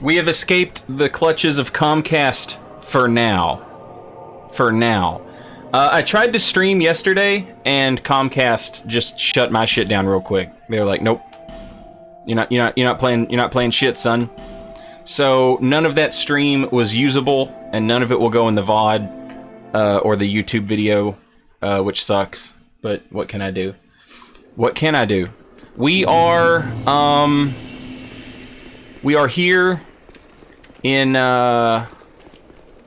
We have escaped the clutches of Comcast for now. For now. I tried to stream yesterday, and Comcast just shut my shit down real quick. They were like, "Nope, you're not playing shit, son." So none of that stream was usable, and none of it will go in the VOD or the YouTube video, which sucks. But what can I do? What can I do? We are here in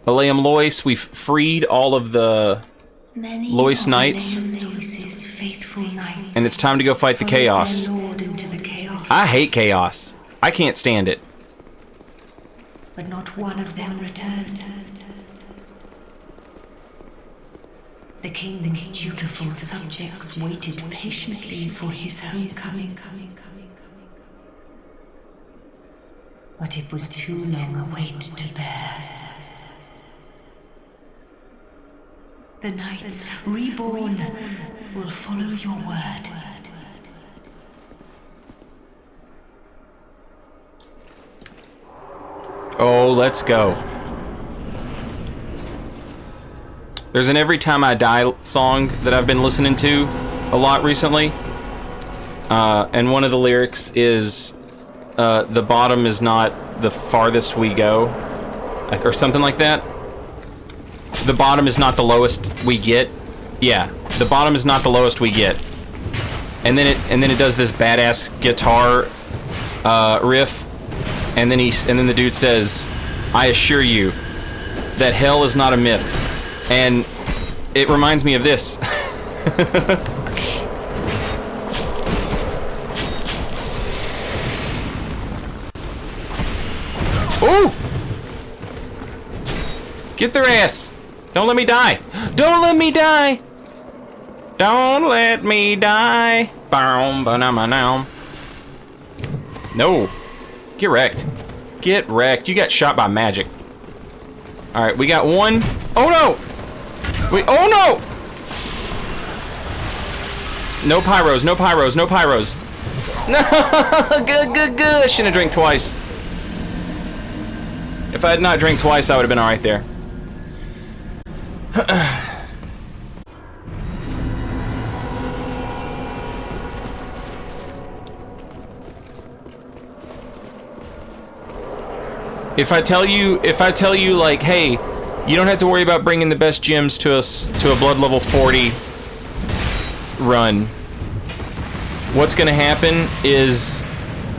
Aleum Lois. We've freed all of the Lois Knights, and it's time to go fight the Chaos. I hate Chaos. I can't stand it. But not one of them returned. The king's dutiful subjects waited patiently for his homecoming. But it was too long a wait to bear. The Knights reborn will follow your word. Oh, let's go. There's an Every Time I Die song that I've been listening to a lot recently. And one of the lyrics is, the bottom is not the farthest we go. Or something like that. The bottom is not the lowest we get. Yeah, the bottom is not the lowest we get. And then it does this badass guitar riff. And then the dude says, "I assure you that hell is not a myth." And it reminds me of this. Ooh! Get their ass! Don't let me die! Don't let me die! Don't let me die! No! Get wrecked. Get wrecked. You got shot by magic. Alright, we got one. Oh no! Wait, oh no! No pyros, no pyros, no pyros. No! Good. I shouldn't have drank twice. If I had not drank twice, I would have been alright there. If I tell you like, hey, you don't have to worry about bringing the best gems to a blood level 40 run. What's gonna happen is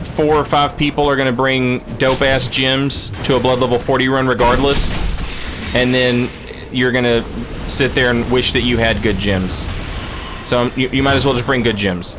4 or 5 people are gonna bring dope-ass gems to a blood level 40 run regardless, and then you're gonna sit there and wish that you had good gems. So you might as well just bring good gems.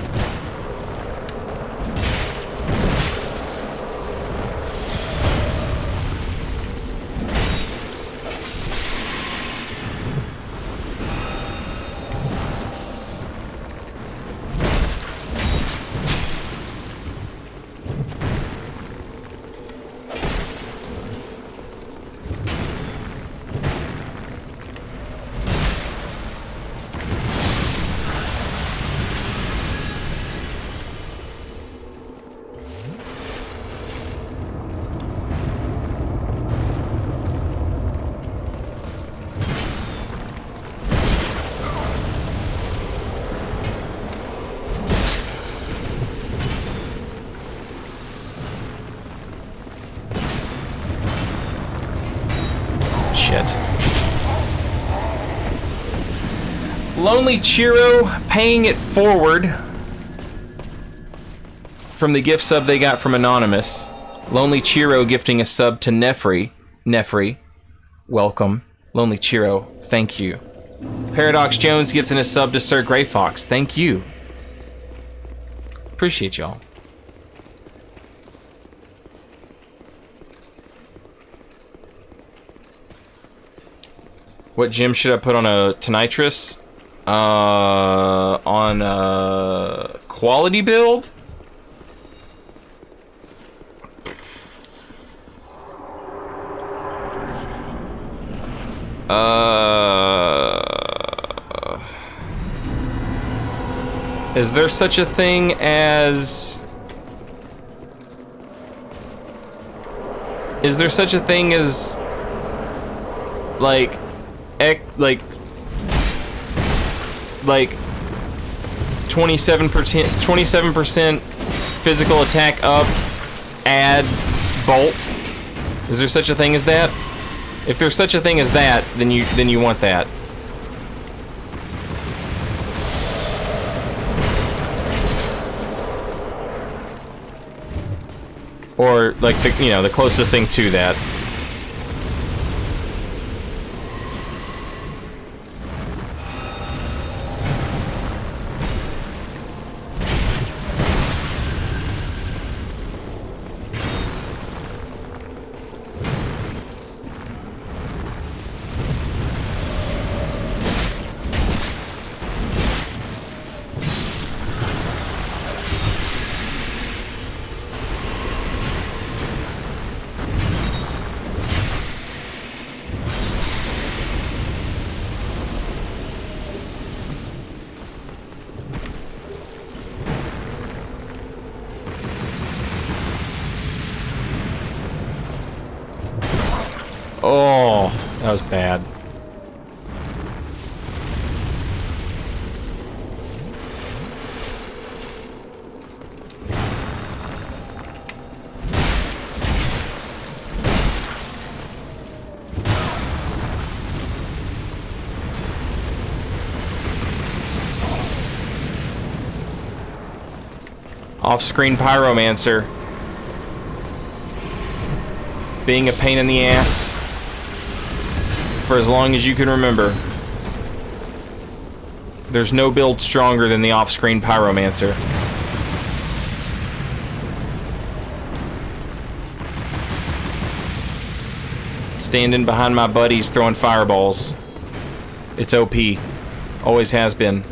Lonely Chiro paying it forward from the gift sub they got from Anonymous. Lonely Chiro gifting a sub to Nefri, welcome. Lonely Chiro, thank you. Paradox Jones gifting a sub to Sir Grey Fox, thank you. Appreciate y'all. What gem should I put on a Tonitrus? On a quality build? Is there such a thing as Is there such a thing as like 27% physical attack up, add bolt? Is there such a thing as that? If there's such a thing as that, then you want that. Or like the closest thing to that. Oh, that was bad. Off-screen pyromancer. Being a pain in the ass for as long as you can remember. There's no build stronger than the off-screen pyromancer. Standing behind my buddies throwing fireballs. It's OP. Always has been.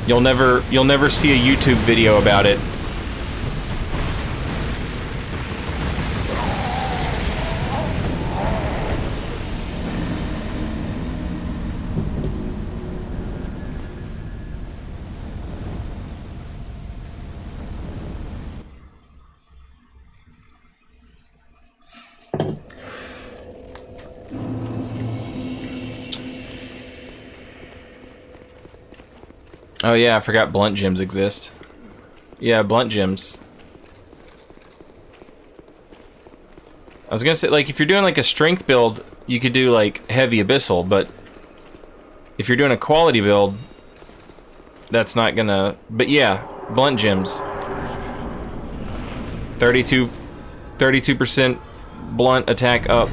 You'll never see a YouTube video about it. Oh yeah, I forgot blunt gems exist. Yeah, blunt gems. I was gonna say, like, if you're doing like a strength build, you could do like heavy abyssal, but if you're doing a quality build, that's not gonna... But yeah, blunt gems. 32% blunt attack up.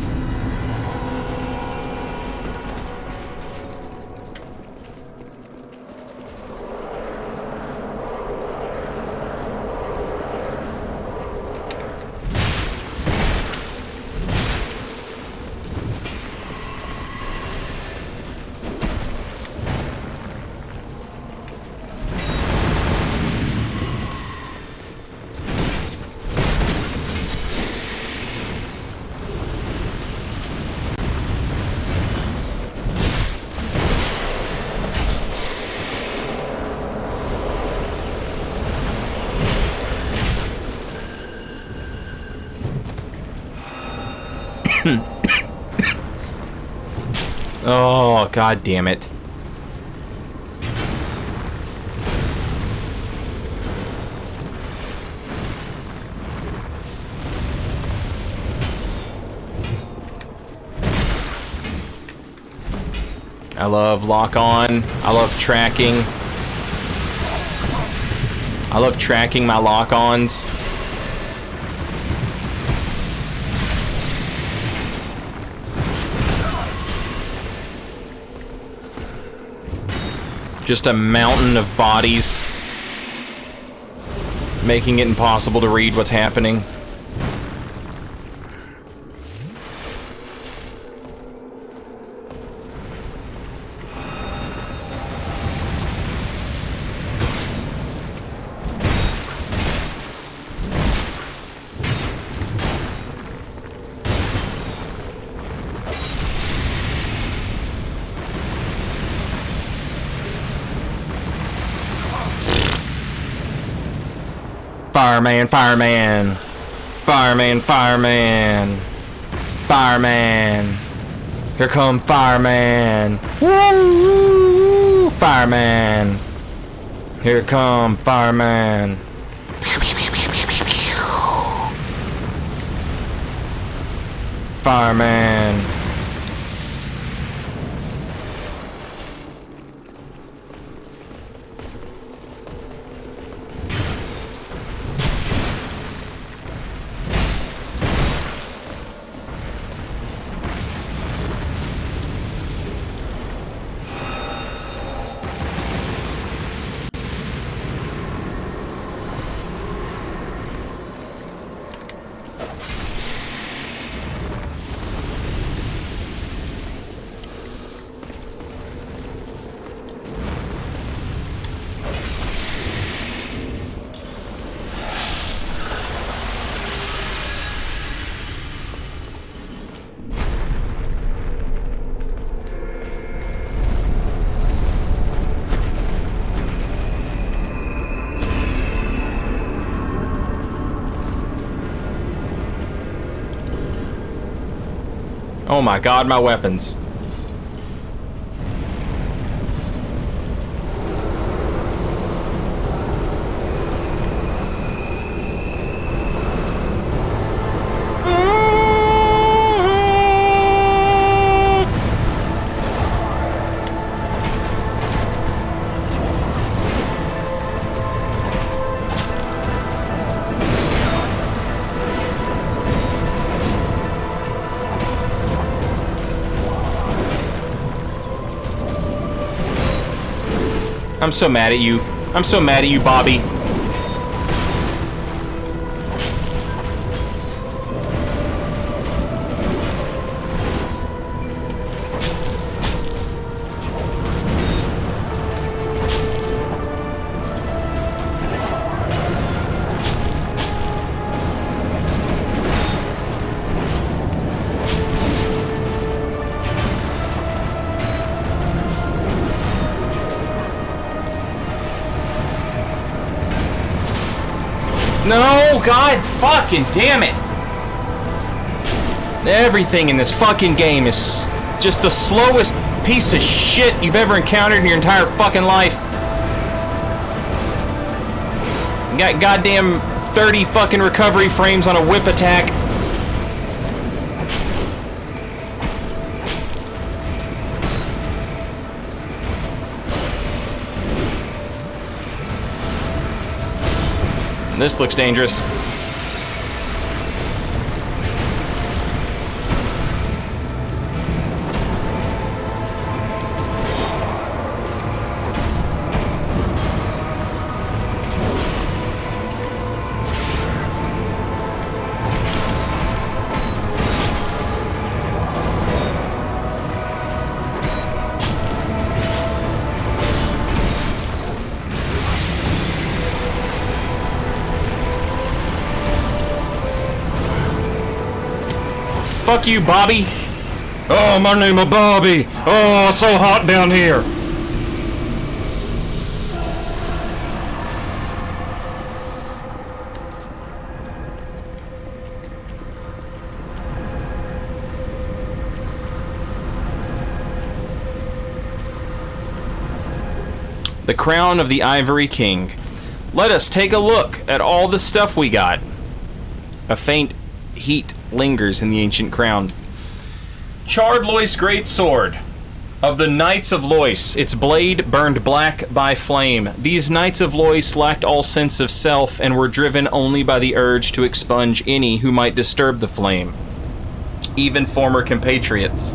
Oh, god damn it. I love lock on. I love tracking. I love tracking my lock-ons. Just a mountain of bodies, making it impossible to read what's happening. Fireman, fireman. Fireman, fireman. Fireman. Here come fireman. Woo, woo, woo. Fireman. Here come fireman. Fireman. Oh my god, my weapons. I'm so mad at you. I'm so mad at you, Bobby. No, God fucking damn it. Everything in this fucking game is just the slowest piece of shit you've ever encountered in your entire fucking life. You got goddamn 30 fucking recovery frames on a whip attack. This looks dangerous. Fuck you, Bobby. Oh, my name is Bobby. Oh, it's so hot down here. The Crown of the Ivory King. Let us take a look at all the stuff we got. A faint heat lingers in the ancient crown. Charred Lois great sword of the Knights of Lois, its blade burned black by flame. These Knights of Lois lacked all sense of self and were driven only by the urge to expunge any who might disturb the flame, even former compatriots.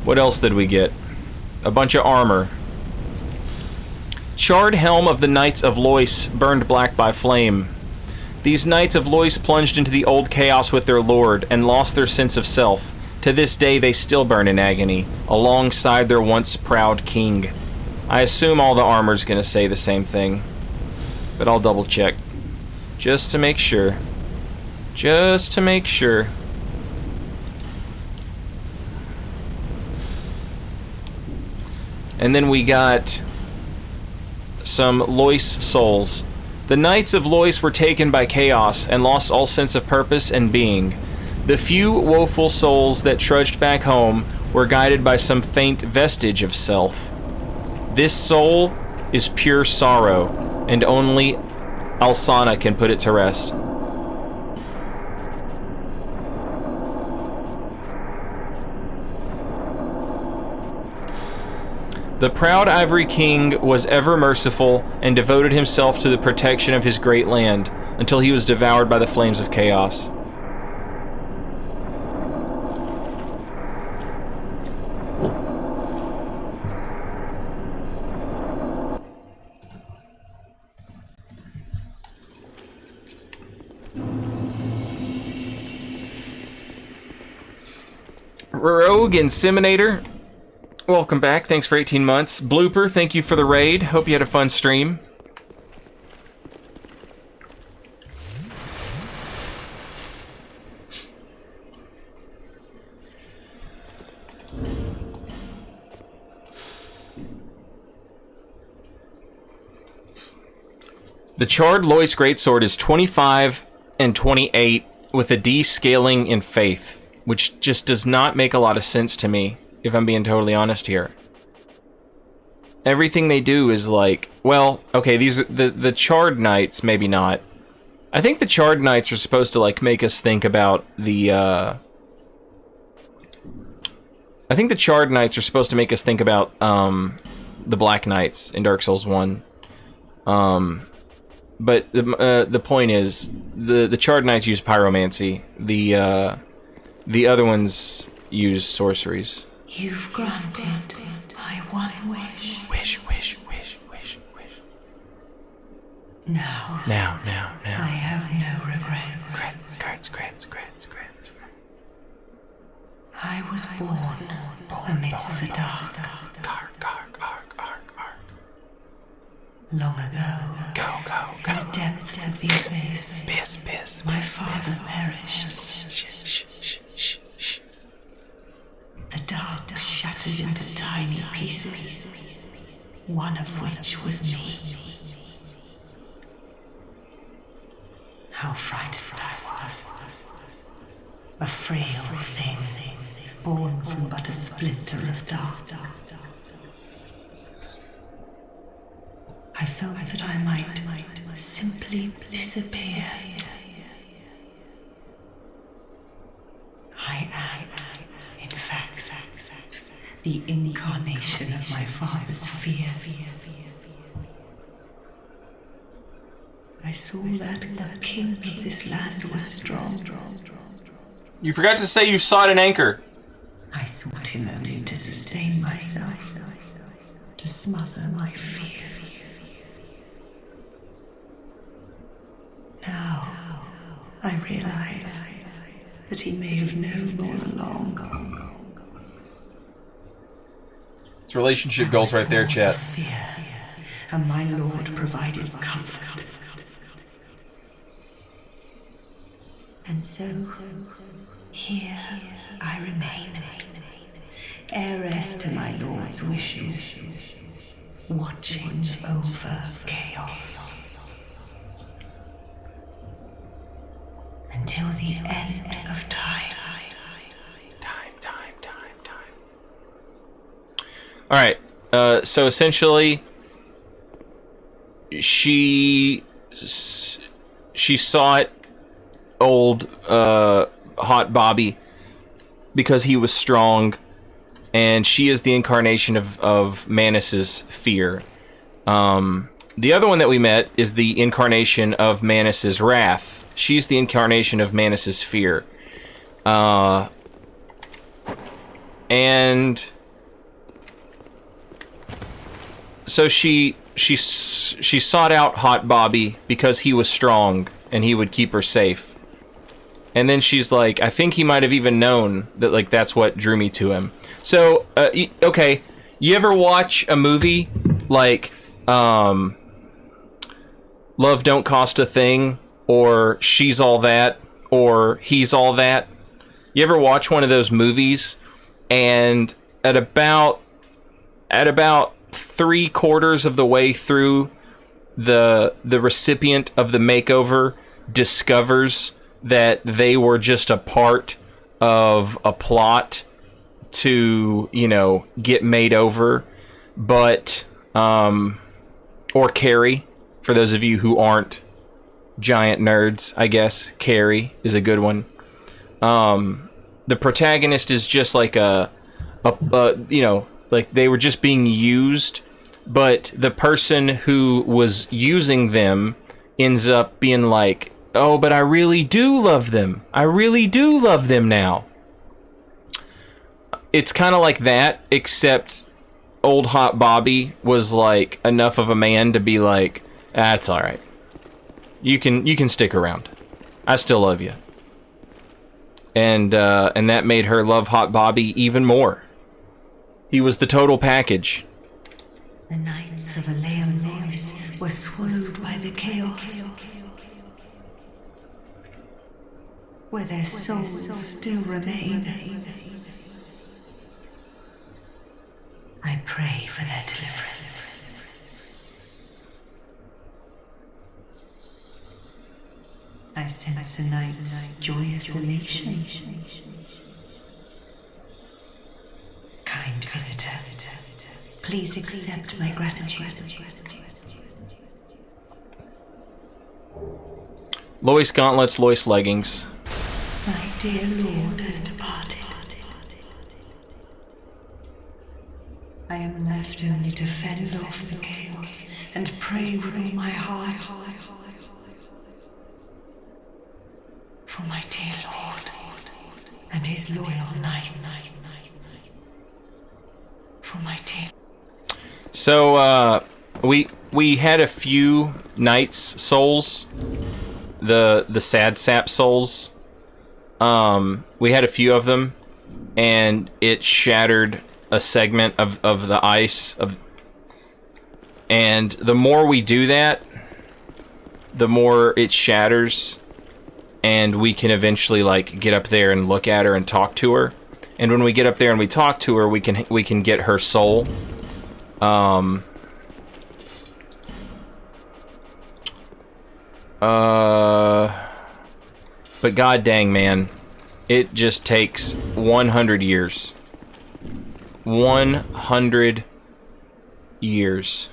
What else did we get? A bunch of armor. Charred helm of the Knights of Lois, burned black by flame. These Knights of Lois plunged into the old chaos with their lord and lost their sense of self. To this day they still burn in agony, alongside their once proud king. I assume all the armor's gonna say the same thing, but I'll double check. Just to make sure. Just to make sure. And then we got some Lois souls. The Knights of Lois were taken by chaos and lost all sense of purpose and being. The few woeful souls that trudged back home were guided by some faint vestige of self. This soul is pure sorrow, and only Alsana can put it to rest. The proud Ivory King was ever merciful and devoted himself to the protection of his great land until he was devoured by the flames of chaos. Rogue Inseminator, welcome back. Thanks for 18 months. Blooper, thank you for the raid. Hope you had a fun stream. The Charred Lois Greatsword is 25 and 28 with a D scaling in faith, which just does not make a lot of sense to me, if I'm being totally honest here. Everything they do is like, well, okay, these are the Charred Knights, maybe not. I think the Charred Knights are supposed to like make us think about the I think the Charred Knights are supposed to make us think about the Black Knights in Dark Souls 1. But the point is, the Charred Knights use pyromancy. The other ones use sorceries. You've granted my one wish. Wish. Now. I have no regrets. Grats. I was born amidst the dark. Long ago. Go. In the depths of the abyss. Piss. My father perished. The dark shattered into tiny pieces, one of which was me. How frightened I was. A frail thing, born from but a splinter of dark. I felt that I might simply disappear. I am, in fact, the incarnation of my father's fears. I saw that the king of this land was strong. You forgot to say you sought an anchor. I sought him only to sustain myself, to smother my fears. Now, I realize that he may have known all along. It's relationship goals right there, chat. Fear, and my lord provided comfort. And so, here I remain, heiress to my lord's wishes, watching over chaos. Until the end of time. Alright, so essentially, she sought old, hot Bobby because he was strong, and she is the incarnation of Manus's fear. The other one that we met is the incarnation of Manus's wrath. She's the incarnation of Manus's fear. And so she sought out Hot Bobby because he was strong and he would keep her safe. And then she's like, I think he might have even known that, like, that's what drew me to him. So, okay, you ever watch a movie like Love Don't Cost a Thing, or She's All That, or He's All That? You ever watch one of those movies, and at about 3/4 of the way through the recipient of the makeover discovers that they were just a part of a plot to, you know, get made over, but or Carrie, for those of you who aren't giant nerds, I guess Carrie is a good one. The protagonist is just like a you know, like they were just being used, but the person who was using them ends up being like, oh, but I really do love them. I really do love them now. It's kind of like that, except old hot Bobby was like enough of a man to be like, that's all right. You can stick around. I still love you. And that made her love hot Bobby even more. He was the total package. The knights of Alsana voice were swallowed by the chaos, where their souls still remain. I pray for their deliverance. I sense a night's joyous elation. Kind visitor, please accept my gratitude. Lois gauntlets, Lois leggings. My dear Lord has departed. I am left only to fend off the chaos and pray with all my heart for my dear Lord and his loyal knights. For my dear. So we had a few knights souls, the sad sap souls. We had a few of them, and it shattered a segment of the ice and the more we do that, the more it shatters, and we can eventually like get up there and look at her and talk to her. And when we get up there and we talk to her, we can get her soul. But god dang, man, it just takes 100 years. 100 years.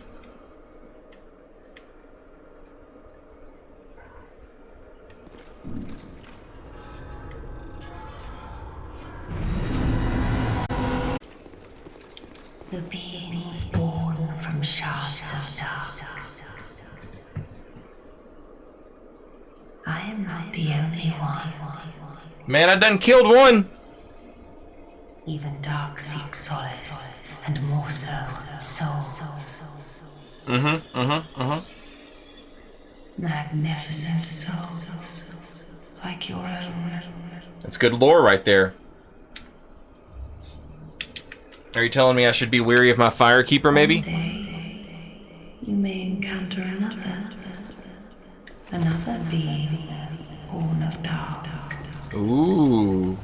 The beings born from shards of dark. I am not the only one. Man, I done killed one. Even dark seeks solace, and more so, souls. Magnificent souls, like your own. That's good lore right there. Are you telling me I should be weary of my Firekeeper, maybe? One day, you may encounter another being born of dark. Ooh.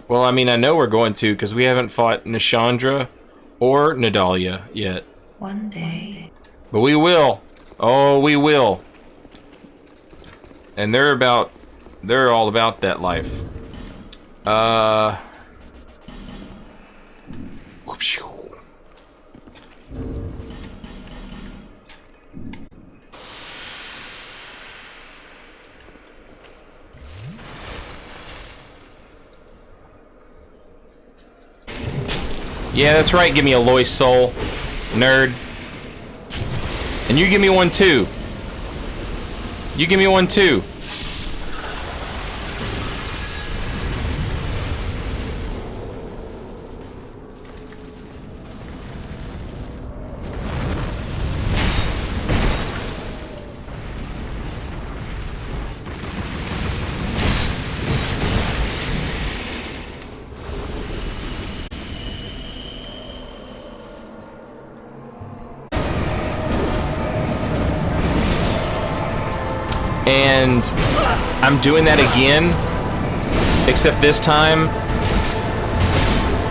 Well, I mean, I know we're going to, because we haven't fought Nishandra or Nadalia yet. One day. But we will. Oh, we will. And they're all about that life. Yeah, that's right. Give me a Lois soul, nerd. And you give me one too. You give me one too. And I'm doing that again, except this time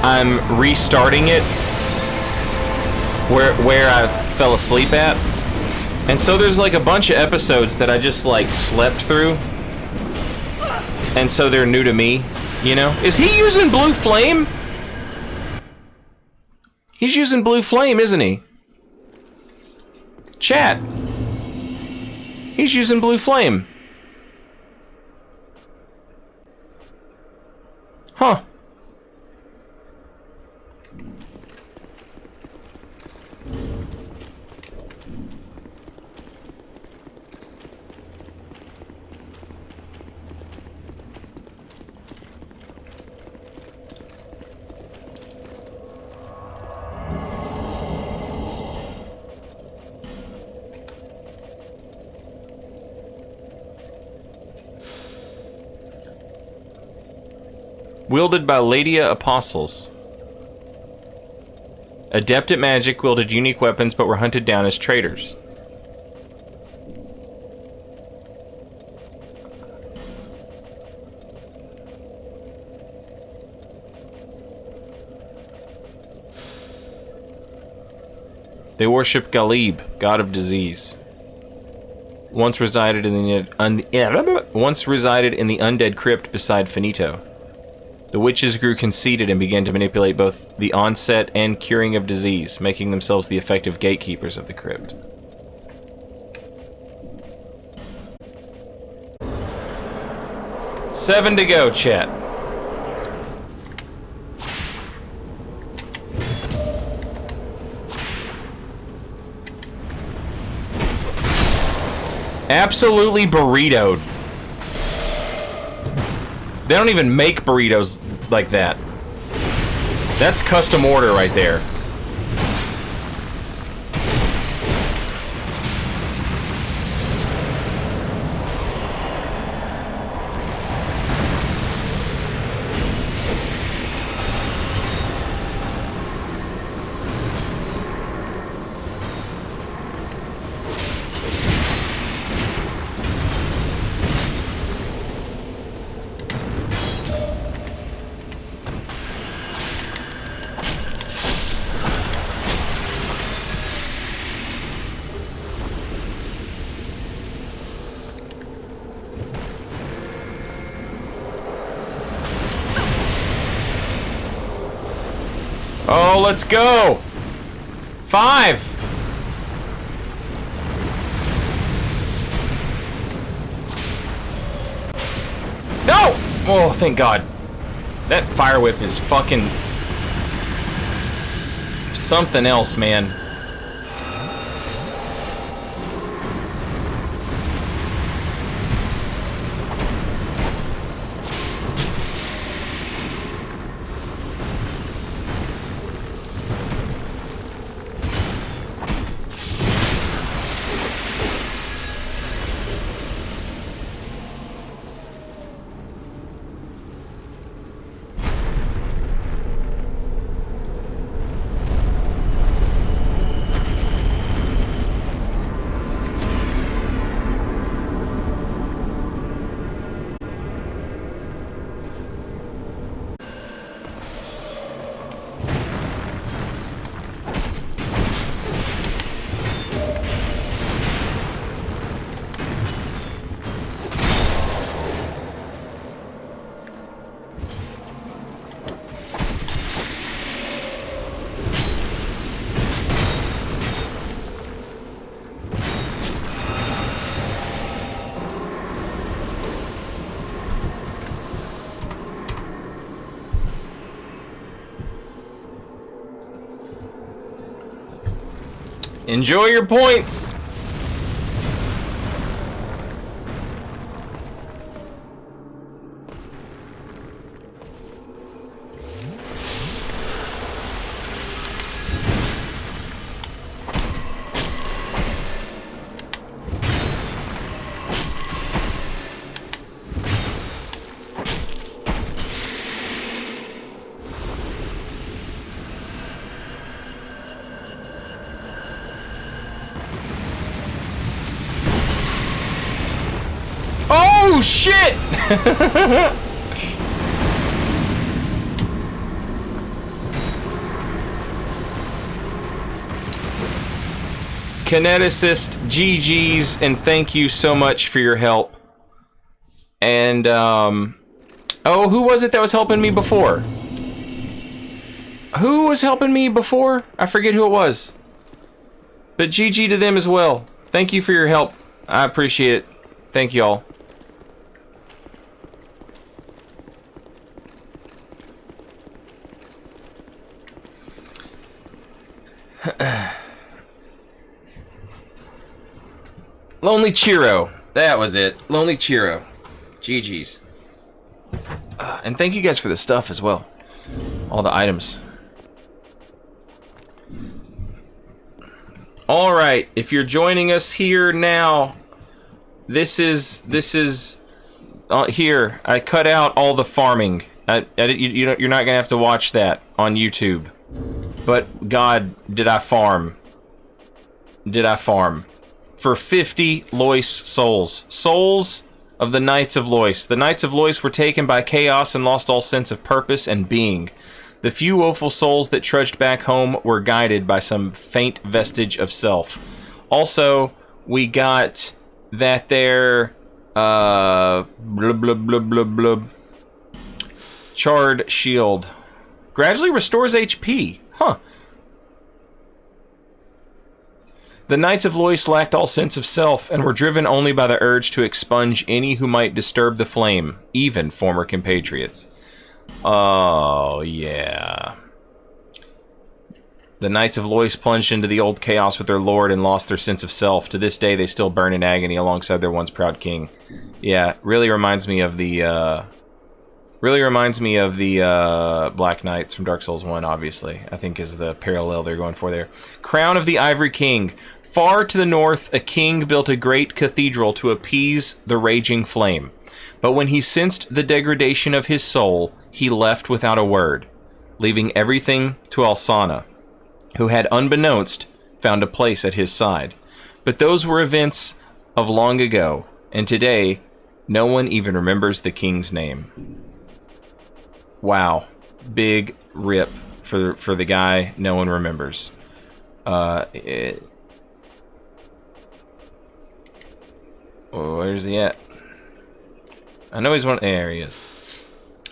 I'm restarting it where I fell asleep at. And so there's like a bunch of episodes that I just like slept through. And so they're new to me, you know? Is he using blue flame? He's using blue flame, isn't he? Chat. He's using blue flame. Huh. Wielded by Ladia Apostles. Adept at magic, wielded unique weapons, but were hunted down as traitors. They worship Galib, god of disease. Once resided in the undead crypt beside Finito. The witches grew conceited and began to manipulate both the onset and curing of disease, making themselves the effective gatekeepers of the crypt. Seven to go, chat. Absolutely burritoed. They don't even make burritos like that. That's custom order right there. Oh, let's go! 5! No! Oh, thank God. That fire whip is fucking something else, man. Enjoy your points! Oh shit! Kineticist, GG's, and thank you so much for your help. And, oh, who was it that was helping me before? Who was helping me before? I forget who it was. But GG to them as well. Thank you for your help. I appreciate it. Thank you all. Lonely Chiro. That was it. Lonely Chiro. GG's. And thank you guys for the stuff as well. All the items. Alright, if you're joining us here now, this is here. I cut out all the farming. You're not gonna have to watch that on YouTube. But God, did I farm? Did I farm? For 50 Lois souls. Souls of the Knights of Lois. The Knights of Lois were taken by chaos and lost all sense of purpose and being. The few woeful souls that trudged back home were guided by some faint vestige of self. Also, we got that there, blub blub blub blub blub. Charred shield. Gradually restores HP. Huh. The Knights of Lois lacked all sense of self and were driven only by the urge to expunge any who might disturb the flame, even former compatriots. Oh, yeah. The Knights of Lois plunged into the old chaos with their lord and lost their sense of self. To this day, they still burn in agony alongside their once proud king. Yeah, really reminds me of the, Black Knights from Dark Souls 1, obviously. I think is the parallel they're going for there. Crown of the Ivory King. Far to the north, a king built a great cathedral to appease the raging flame. But when he sensed the degradation of his soul, he left without a word, leaving everything to Alsana, who had, unbeknownst, found a place at his side. But those were events of long ago, and today, no one even remembers the king's name. Wow. Big rip for the guy no one remembers. Where's he at? I know he's one. There he is.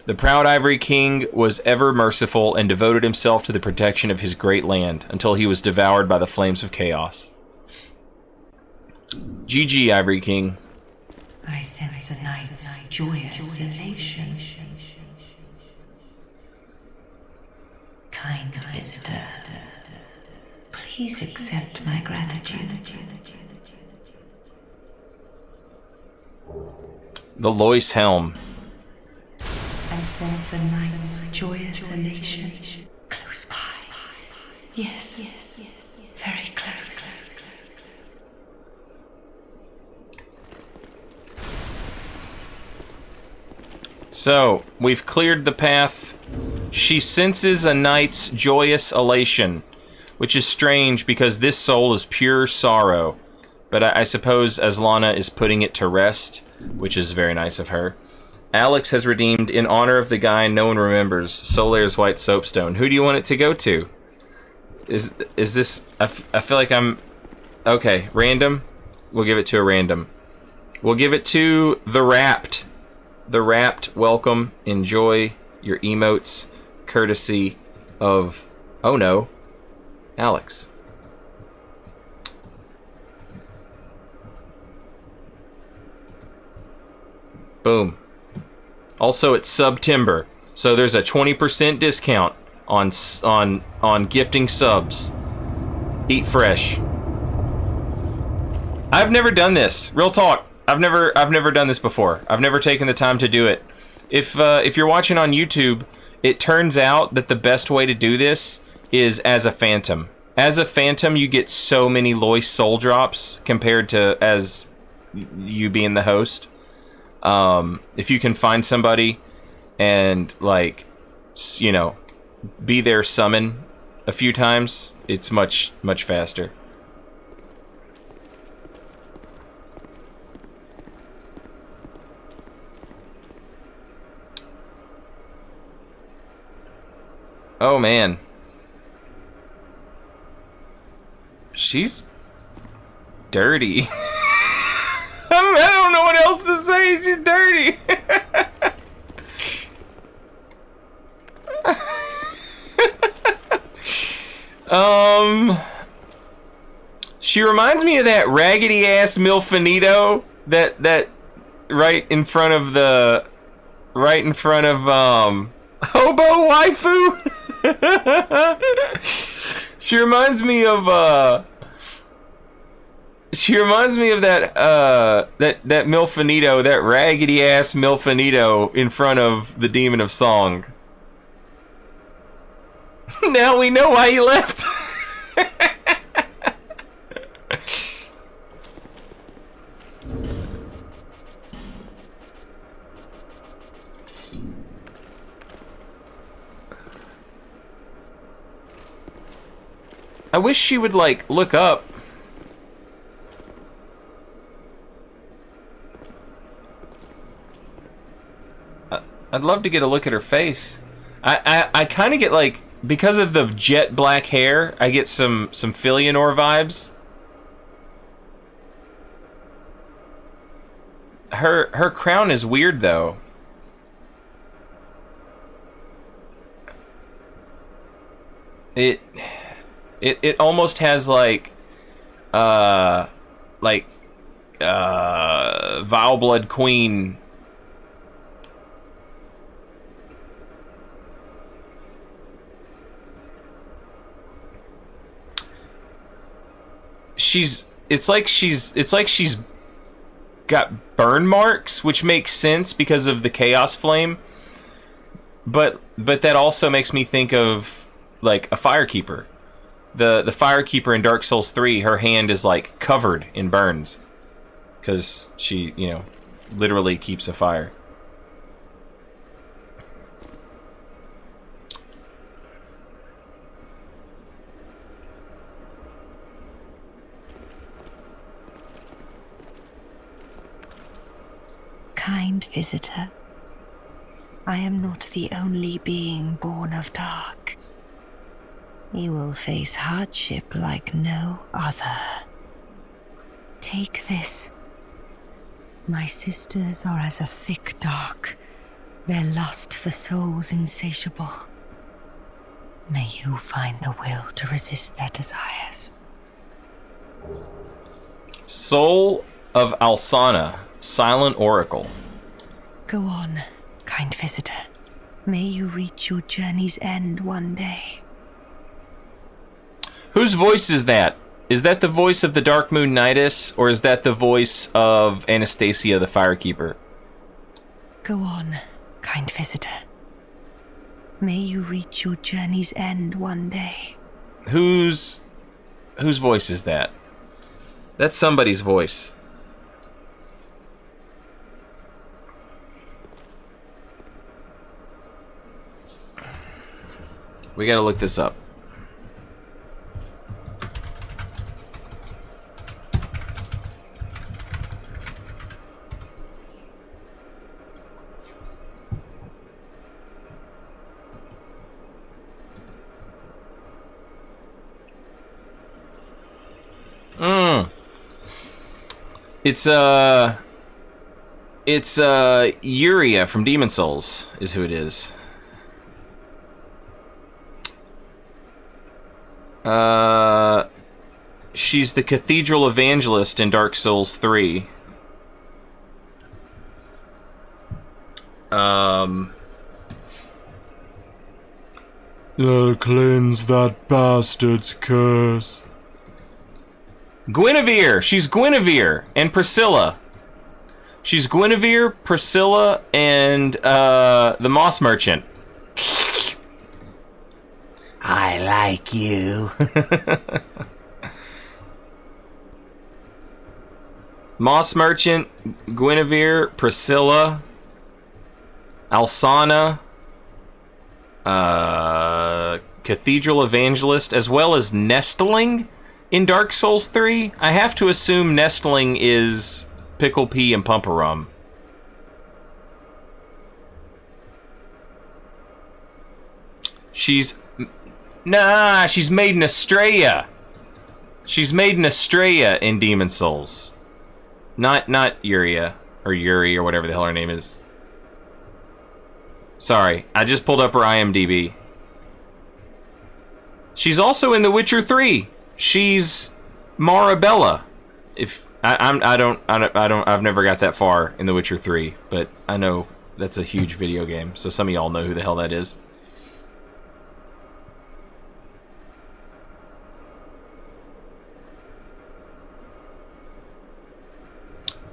The proud Ivory King was ever merciful and devoted himself to the protection of his great land until he was devoured by the flames of chaos. GG, Ivory King. I sense a night's joyous elation. Kind visitor, please accept my gratitude. The Lois Helm. I sense a night's joyous elation. Close by. Yes, very close. So, we've cleared the path. She senses a knight's joyous elation, which is strange because this soul is pure sorrow. But I suppose Alsana is putting it to rest, which is very nice of her. Alex has redeemed in honor of the guy no one remembers, Solair's White Soapstone. Who do you want it to go to? Is this... I feel like I'm... Okay, random? We'll give it to a random. We'll give it to the Wrapped. The Wrapped, welcome, enjoy your emotes, courtesy of... Oh no, Alex. Boom. Also, it's September, so there's a 20% discount on gifting subs. Eat fresh. I've never done this. Real talk. I've never done this before. I've never taken the time to do it. If you're watching on YouTube, it turns out that the best way to do this is as a phantom. As a phantom, you get so many Lois soul drops compared to as you being the host. If you can find somebody and, like, you know, be their summon a few times, it's much faster. Oh man, she's dirty. I don't know what else to say. She's dirty. She reminds me of that raggedy ass Milfinito that right in front of Hobo Waifu. She reminds me of that Milfinito, that raggedy ass Milfinito in front of the Demon of Song. Now we know why he left. I wish she would, like, look up. I'd love to get a look at her face. I kind of get, like, because of the jet black hair, I get some Filianor vibes. Her crown is weird, though. It almost has like Vile Blood Queen. It's like she's got burn marks, which makes sense because of the Chaos Flame. But that also makes me think of like a Firekeeper. The Firekeeper in Dark Souls 3, her hand is like covered in burns because she, you know, literally keeps a fire. Kind visitor, I am not the only being born of dark. You will face hardship like no other. Take this. My sisters are as a thick dark, their lust for souls insatiable. May you find the will to resist their desires. Soul of Alsana, Silent Oracle. Go on, kind visitor. May you reach your journey's end one day. Whose voice is that? Is that the voice of the Dark Moon Nidus, or is that the voice of Anastasia the Firekeeper? Go on, kind visitor. May you reach your journey's end one day. Whose voice is that? That's somebody's voice. We gotta look this up. It's Yuria from Demon Souls is who it is. She's the Cathedral Evangelist in Dark Souls 3. Cleanse that bastard's curse. Guinevere! She's Guinevere and Priscilla. She's Guinevere, Priscilla, and the Moss Merchant. I like you. Moss Merchant, Guinevere, Priscilla, Alsana, Cathedral Evangelist, as well as Nestling in Dark Souls 3. I have to assume Nestling is Pickle Pea and Pumperum. She's Maiden Estrella. She's Maiden Estrella in Demon Souls. Not Yuria, or Yuri, or whatever the hell her name is. Sorry, I just pulled up her IMDb. She's also in The Witcher 3. She's Marabella. I've never got that far in The Witcher 3, but I know that's a huge video game, so some of y'all know who the hell that is.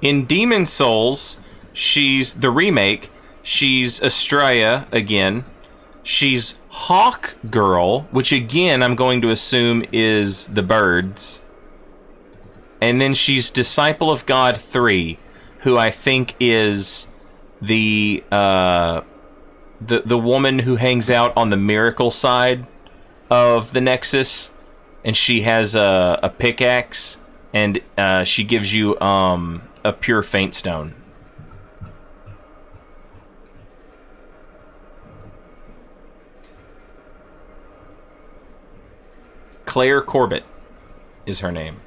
In Demon Souls, she's the remake. She's Estrella again. She's Hawk Girl, which again I'm going to assume is the birds. And then she's Disciple of God 3, who I think is the woman who hangs out on the miracle side of the Nexus, and she has a pickaxe, and she gives you a pure faint stone. Claire Corbett is her name.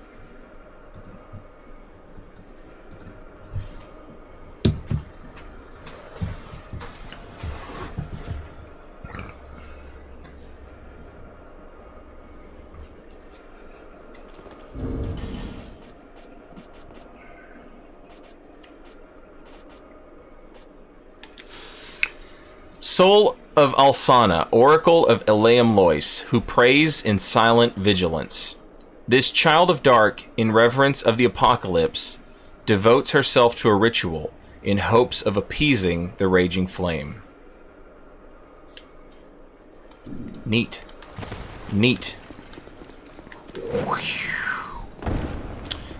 Soul of Alsana, Oracle of Elaim Lois, who prays in silent vigilance. This child of dark, in reverence of the apocalypse, devotes herself to a ritual in hopes of appeasing the raging flame. Neat. Neat.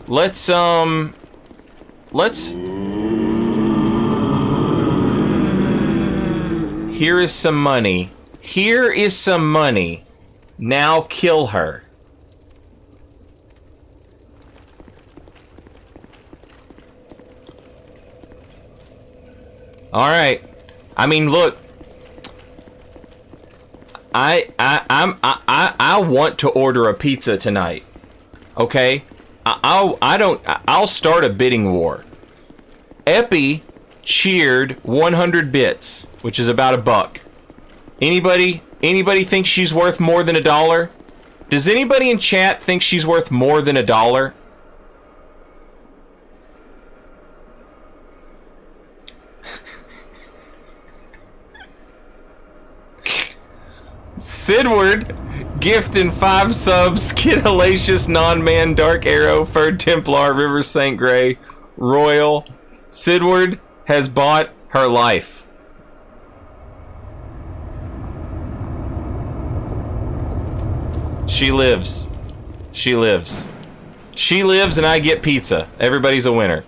Let's here is some money. Here is some money. Now kill her. All right. I mean, look. I want to order a pizza tonight. Okay? I'll start a bidding war. Epi cheered 100 bits, which is about $1. Anybody think she's worth more than $1? Does anybody in chat think she's worth more than $1? Sidward, gifting 5 subs. Kid Hellacious, Non-Man, Dark Arrow, Furred Templar, River St. Grey, Royal. Sidward has bought her life. She lives. She lives. She lives and I get pizza. Everybody's a winner.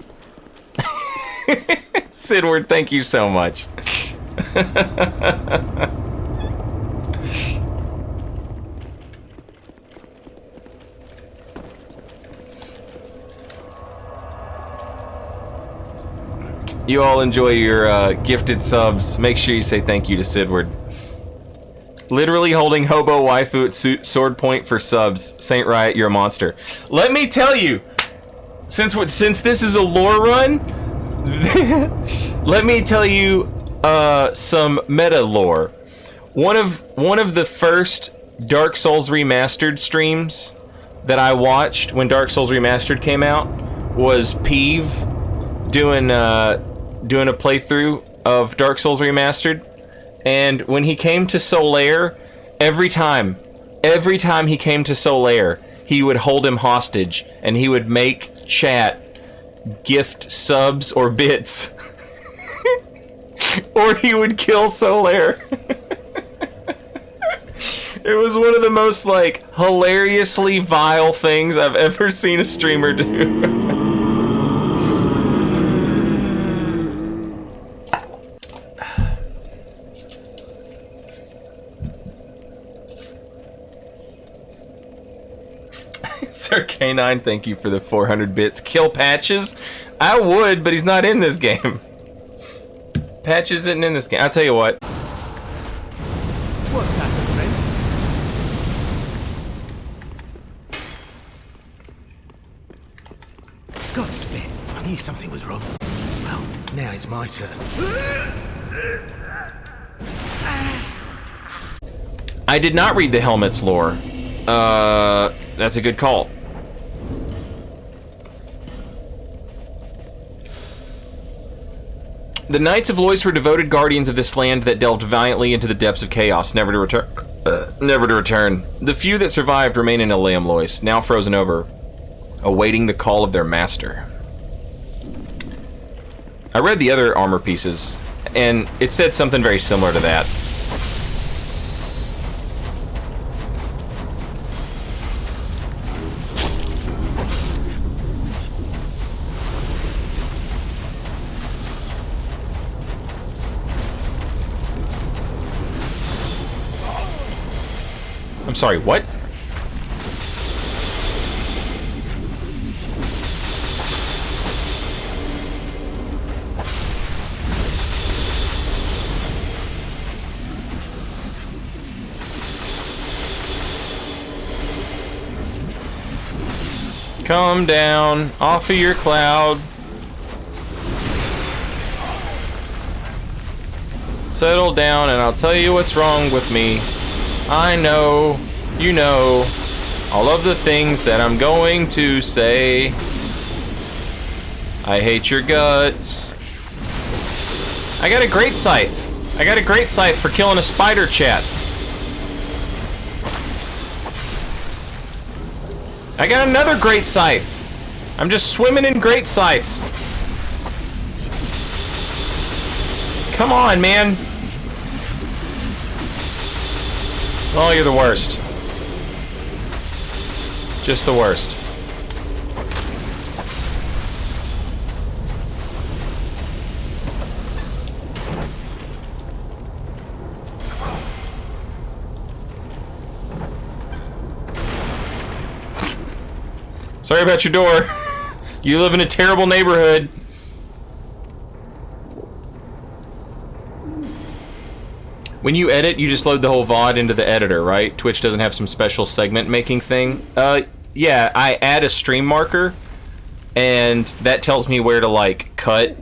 Sidward, thank you so much. You all enjoy your gifted subs. Make sure you say thank you to Sidward. Literally holding hobo waifu at sword point for subs. Saint Riot, you're a monster. Let me tell you, since this is a lore run, let me tell you some meta lore. One of the first Dark Souls Remastered streams that I watched when Dark Souls Remastered came out was Peeve doing a playthrough of Dark Souls Remastered, and when he came to Solaire, every time he came to Solaire, he would hold him hostage, and he would make chat gift subs or bits, or he would kill Solaire. It was one of the most, like, hilariously vile things I've ever seen a streamer do. Sir K9, thank you for the 400 bits. Kill Patches? I would, but he's not in this game. Patches isn't in this game. I'll tell you what. What's happened, friend? Godspit, I knew something was wrong. Well, now it's my turn. I did not read the helmet's lore. That's a good call. The Knights of Lois were devoted guardians of this land that delved valiantly into the depths of chaos, never to return. The few that survived remain in Aleum Lois, now frozen over, awaiting the call of their master. I read the other armor pieces, and it said something very similar to that. I'm sorry, what? Come down off of your cloud. Settle down and I'll tell you what's wrong with me. I know, you know, all of the things that I'm going to say. I hate your guts. I got a great scythe. I got a great scythe for killing a spider, chat. I got another great scythe. I'm just swimming in great scythes. Come on, man. Oh, you're the worst. Just the worst. Sorry about your door. You live in a terrible neighborhood. When you edit, you just load the whole VOD into the editor, right? Twitch doesn't have some special segment making thing. Yeah, I add a stream marker, and that tells me where to like cut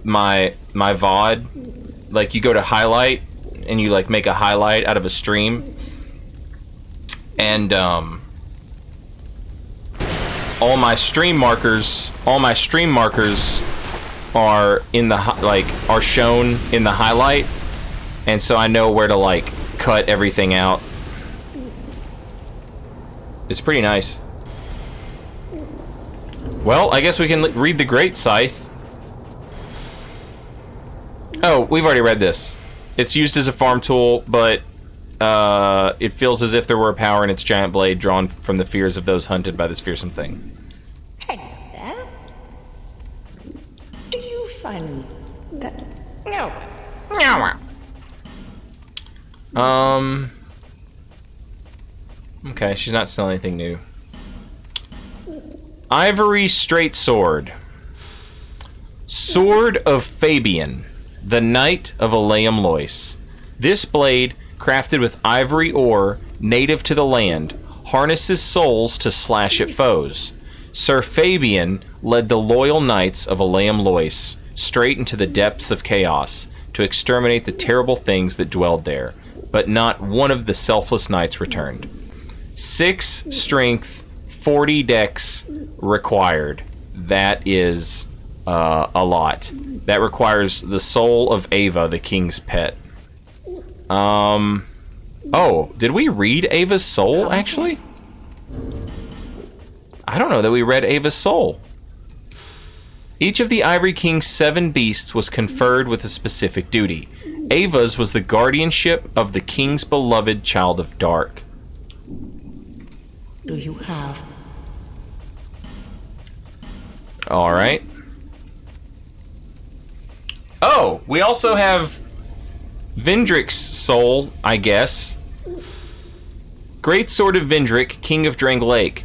my VOD. Like you go to highlight, and you like make a highlight out of a stream, and all my stream markers are in the are shown in the highlight. And so I know where to, like, cut everything out. It's pretty nice. Well, I guess we can read the Great Scythe. Oh, we've already read this. It's used as a farm tool, but it feels as if there were a power in its giant blade drawn from the fears of those hunted by this fearsome thing. Hello there. Do you find that... No. Okay, she's not selling anything new. Ivory straight sword. Sword of Fabian, the Knight of Aleum Lois. This blade, crafted with ivory ore, native to the land, harnesses souls to slash at foes. Sir Fabian led the loyal knights of Aleum Lois straight into the depths of chaos to exterminate the terrible things that dwelled there. But not one of the selfless knights returned. 6 strength, 40 dex required. That is a lot. That requires the soul of Ava, the king's pet. Oh, did we read Ava's soul, actually? I don't know that we read Ava's soul. Each of the Ivory King's 7 beasts was conferred with a specific duty. Ava's was the guardianship of the king's beloved child of dark. Do you have? All right. Oh, we also have Vendrick's soul, I guess. Great Sword of Vendrick, King of Drang Lake.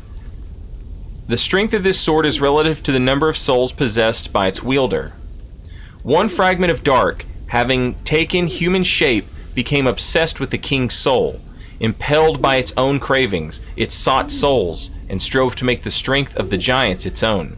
The strength of this sword is relative to the number of souls possessed by its wielder. One fragment of dark, having taken human shape, became obsessed with the king's soul. Impelled by its own cravings, it sought souls and strove to make the strength of the giants its own.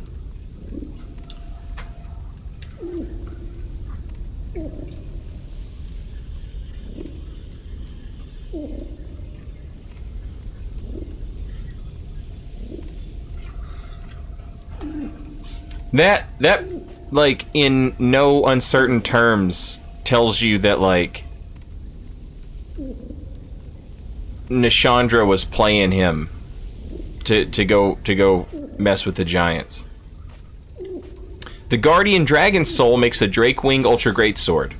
That, like, in no uncertain terms, tells you that, like, Nishandra was playing him to go mess with the giants. The Guardian Dragon Soul makes a Drake Wing Ultra Greatsword.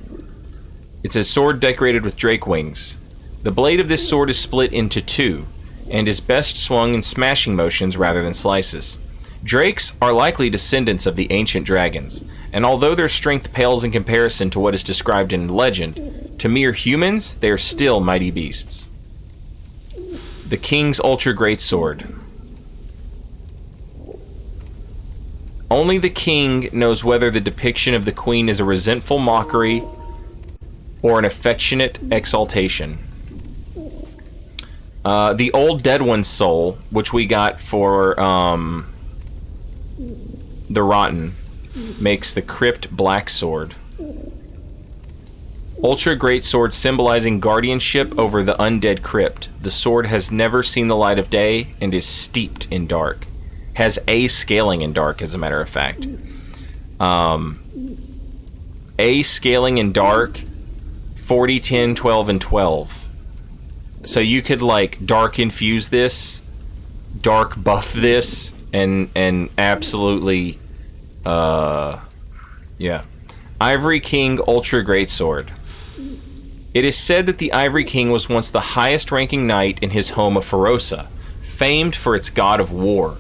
It's a sword decorated with drake wings. The blade of this sword is split into two, and is best swung in smashing motions rather than slices. Drakes are likely descendants of the ancient dragons, and although their strength pales in comparison to what is described in legend, to mere humans, they are still mighty beasts. The King's Ultra Greatsword. Only the king knows whether the depiction of the queen is a resentful mockery or an affectionate exaltation. The Old Dead One's soul, which we got for the Rotten, makes the Crypt Black Sword. Ultra Greatsword symbolizing guardianship over the undead Crypt. The sword has never seen the light of day and is steeped in dark. Has A scaling in dark, as a matter of fact. A scaling in dark, 40, 10, 12, and 12. So you could, like, dark infuse this, dark buff this, and absolutely, yeah. Ivory King Ultra Greatsword. It is said that the Ivory King was once the highest ranking knight in his home of Ferosa, famed for its god of war.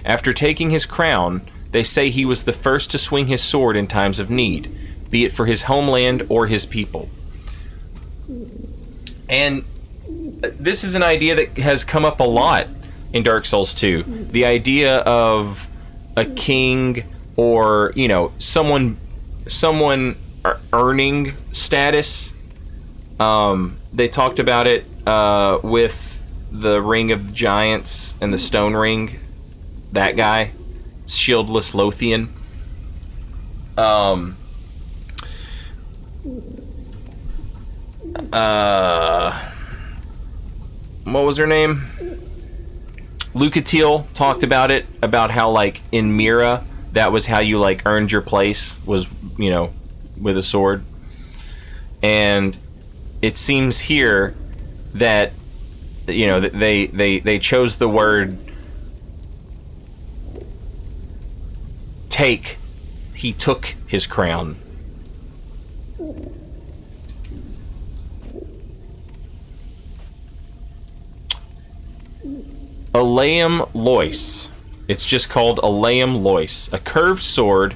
After taking his crown, they say he was the first to swing his sword in times of need, be it for his homeland or his people. And this is an idea that has come up a lot in Dark Souls 2. The idea of a king or, you know, someone earning status. They talked about it with the Ring of Giants and the Stone Ring. That guy, Shieldless Lothian. What was her name? Lucatiel talked about it, about how, like, in Mira, that was how you, like, earned your place, was, you know, with a sword. And it seems here that, you know, that they chose the word take. He took his crown. Aleum Lois. It's just called Aleum Lois. A curved sword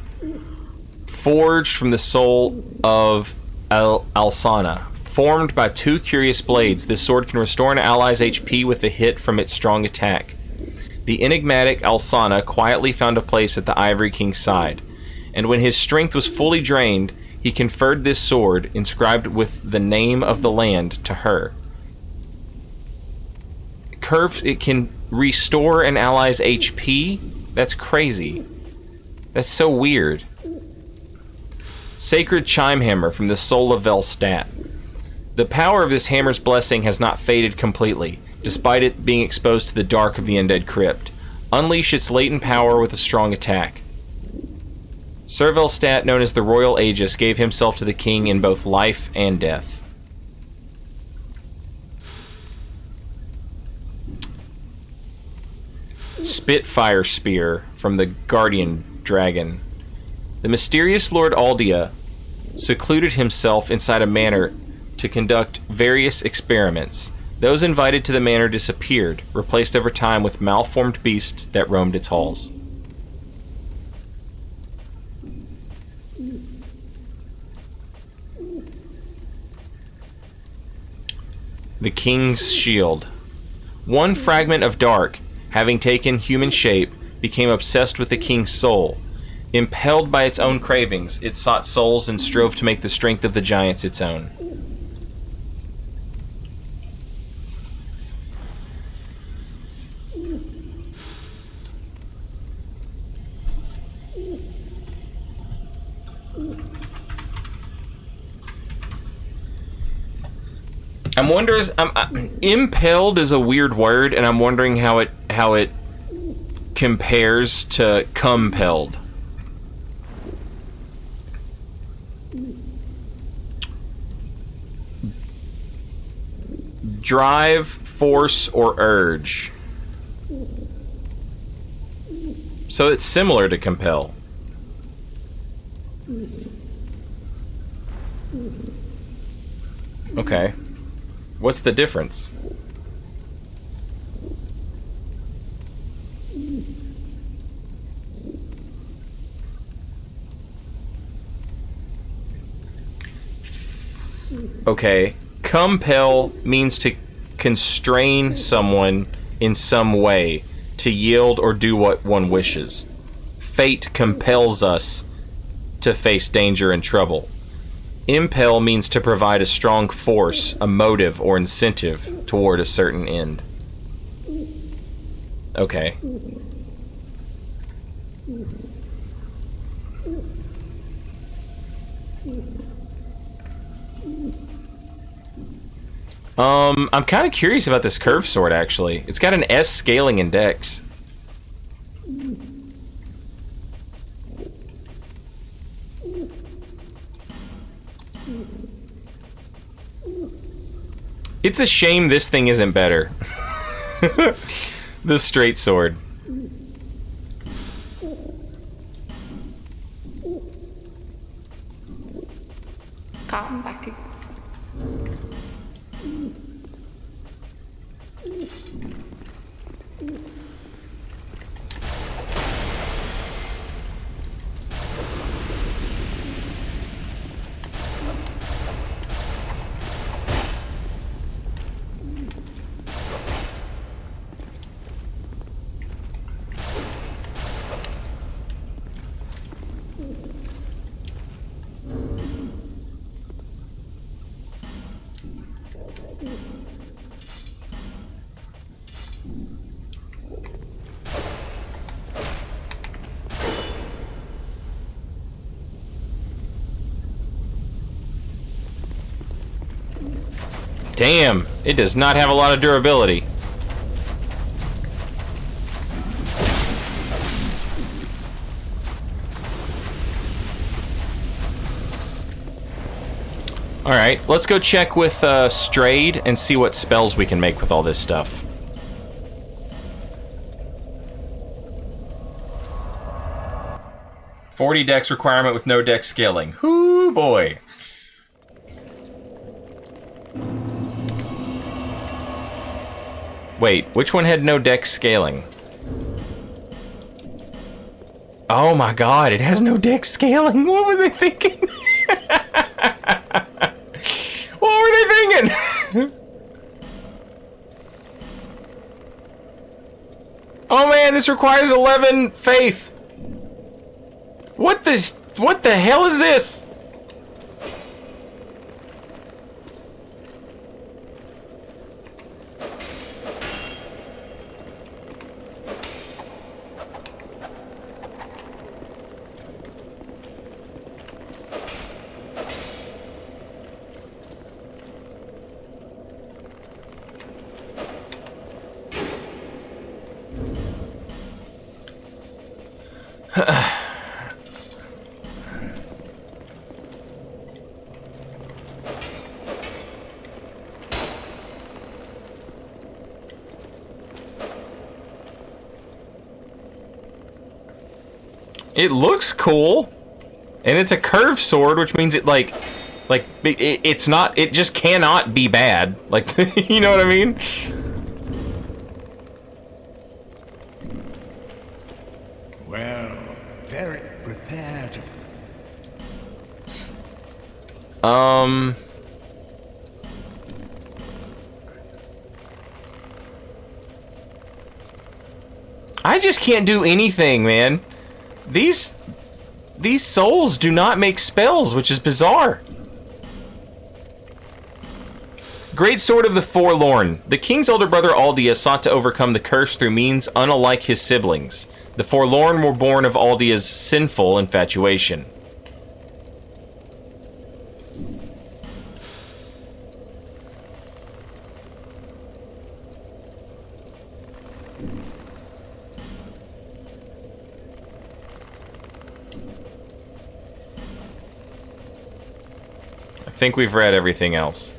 forged from the soul of Alsana. Formed by two curious blades, this sword can restore an ally's HP with a hit from its strong attack. The enigmatic Alsana quietly found a place at the Ivory King's side, and when his strength was fully drained, he conferred this sword, inscribed with the name of the land, to her. Curved, it can restore an ally's HP? That's crazy. That's so weird. Sacred Chime Hammer from the soul of Velstadt. The power of this hammer's blessing has not faded completely, despite it being exposed to the dark of the Undead Crypt. Unleash its latent power with a strong attack. Sir Velstadt, known as the Royal Aegis, gave himself to the king in both life and death. Spitfire Spear from the Guardian Dragon. The mysterious Lord Aldia secluded himself inside a manor to conduct various experiments. Those invited to the manor disappeared, replaced over time with malformed beasts that roamed its halls. The King's Shield. One fragment of dark, having taken human shape, became obsessed with the king's soul. Impelled by its own cravings, it sought souls and strove to make the strength of the giants its own. I'm wondering, impelled is a weird word, and I'm wondering how it compares to compelled. Drive, force, or urge. So it's similar to compel. Okay. What's the difference? Okay. Compel means to constrain someone in some way, to yield or do what one wishes. Fate compels us to face danger and trouble. Impel means to provide a strong force, a motive, or incentive toward a certain end. Okay. I'm kind of curious about this curved sword, actually. It's got an S scaling index. It's a shame this thing isn't better. The straight sword. Come back. Damn, it does not have a lot of durability. Alright, let's go check with Strayed and see what spells we can make with all this stuff. $40 dex requirement with no dex scaling. Hoo boy. Wait, which one had no dex scaling? Oh my god, it has no dex scaling. What were they thinking? What were they thinking? Oh man, this requires 11 faith. What the hell is this? It looks cool, and it's a curved sword, which means it's not. It just cannot be bad. Like, you know what I mean? Well, very prepared. I just can't do anything, man. These souls do not make spells, which is bizarre. Great Sword of the Forlorn. The king's older brother Aldia sought to overcome the curse through means unlike his siblings. The Forlorn were born of Aldia's sinful infatuation. I think we've read everything else.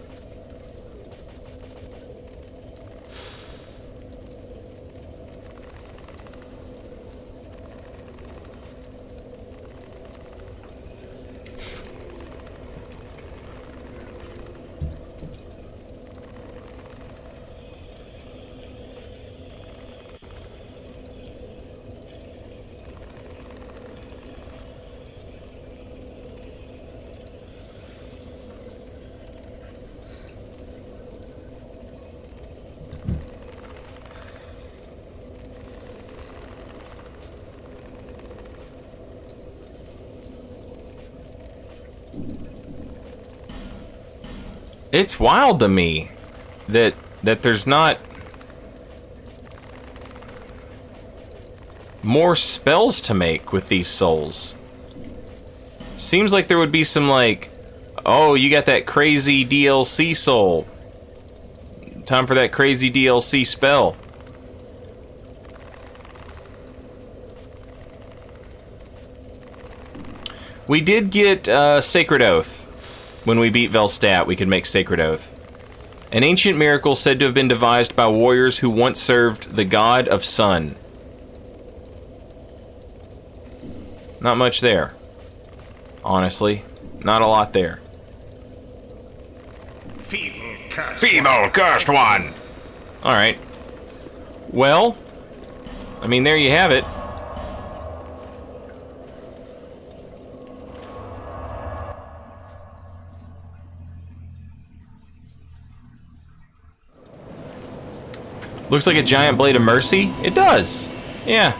It's wild to me that there's not more spells to make with these souls. Seems like there would be some, like, oh, you got that crazy DLC soul. Time for that crazy DLC spell. We did get Sacred Oath. When we beat Velstadt, we could make Sacred Oath. An ancient miracle said to have been devised by warriors who once served the god of sun. Not much there. Honestly, not a lot there. Feeble cursed one! Alright. Well, I mean, there you have it. Looks like a giant blade of mercy. It does. Yeah.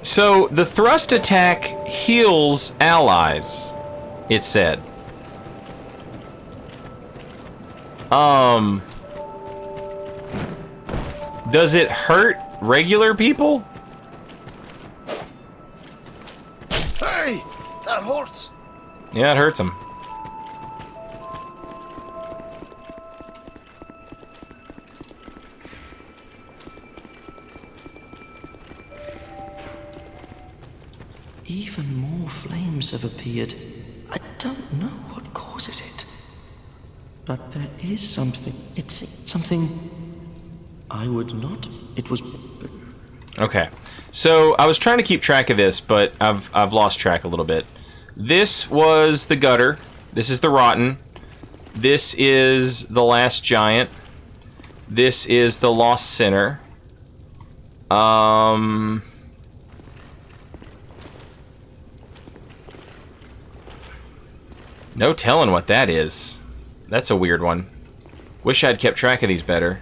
So, the thrust attack heals allies, it said. Does it hurt regular people? Hey! That hurts! Yeah, it hurts them. Even more flames have appeared. I don't know what causes it. But there is something. It's something I would not. It was. Okay. So, I was trying to keep track of this, but I've lost track a little bit. This was the gutter. This is the rotten. This is the last giant. This is the lost sinner. No telling what that is. That's a weird one. Wish I'd kept track of these better.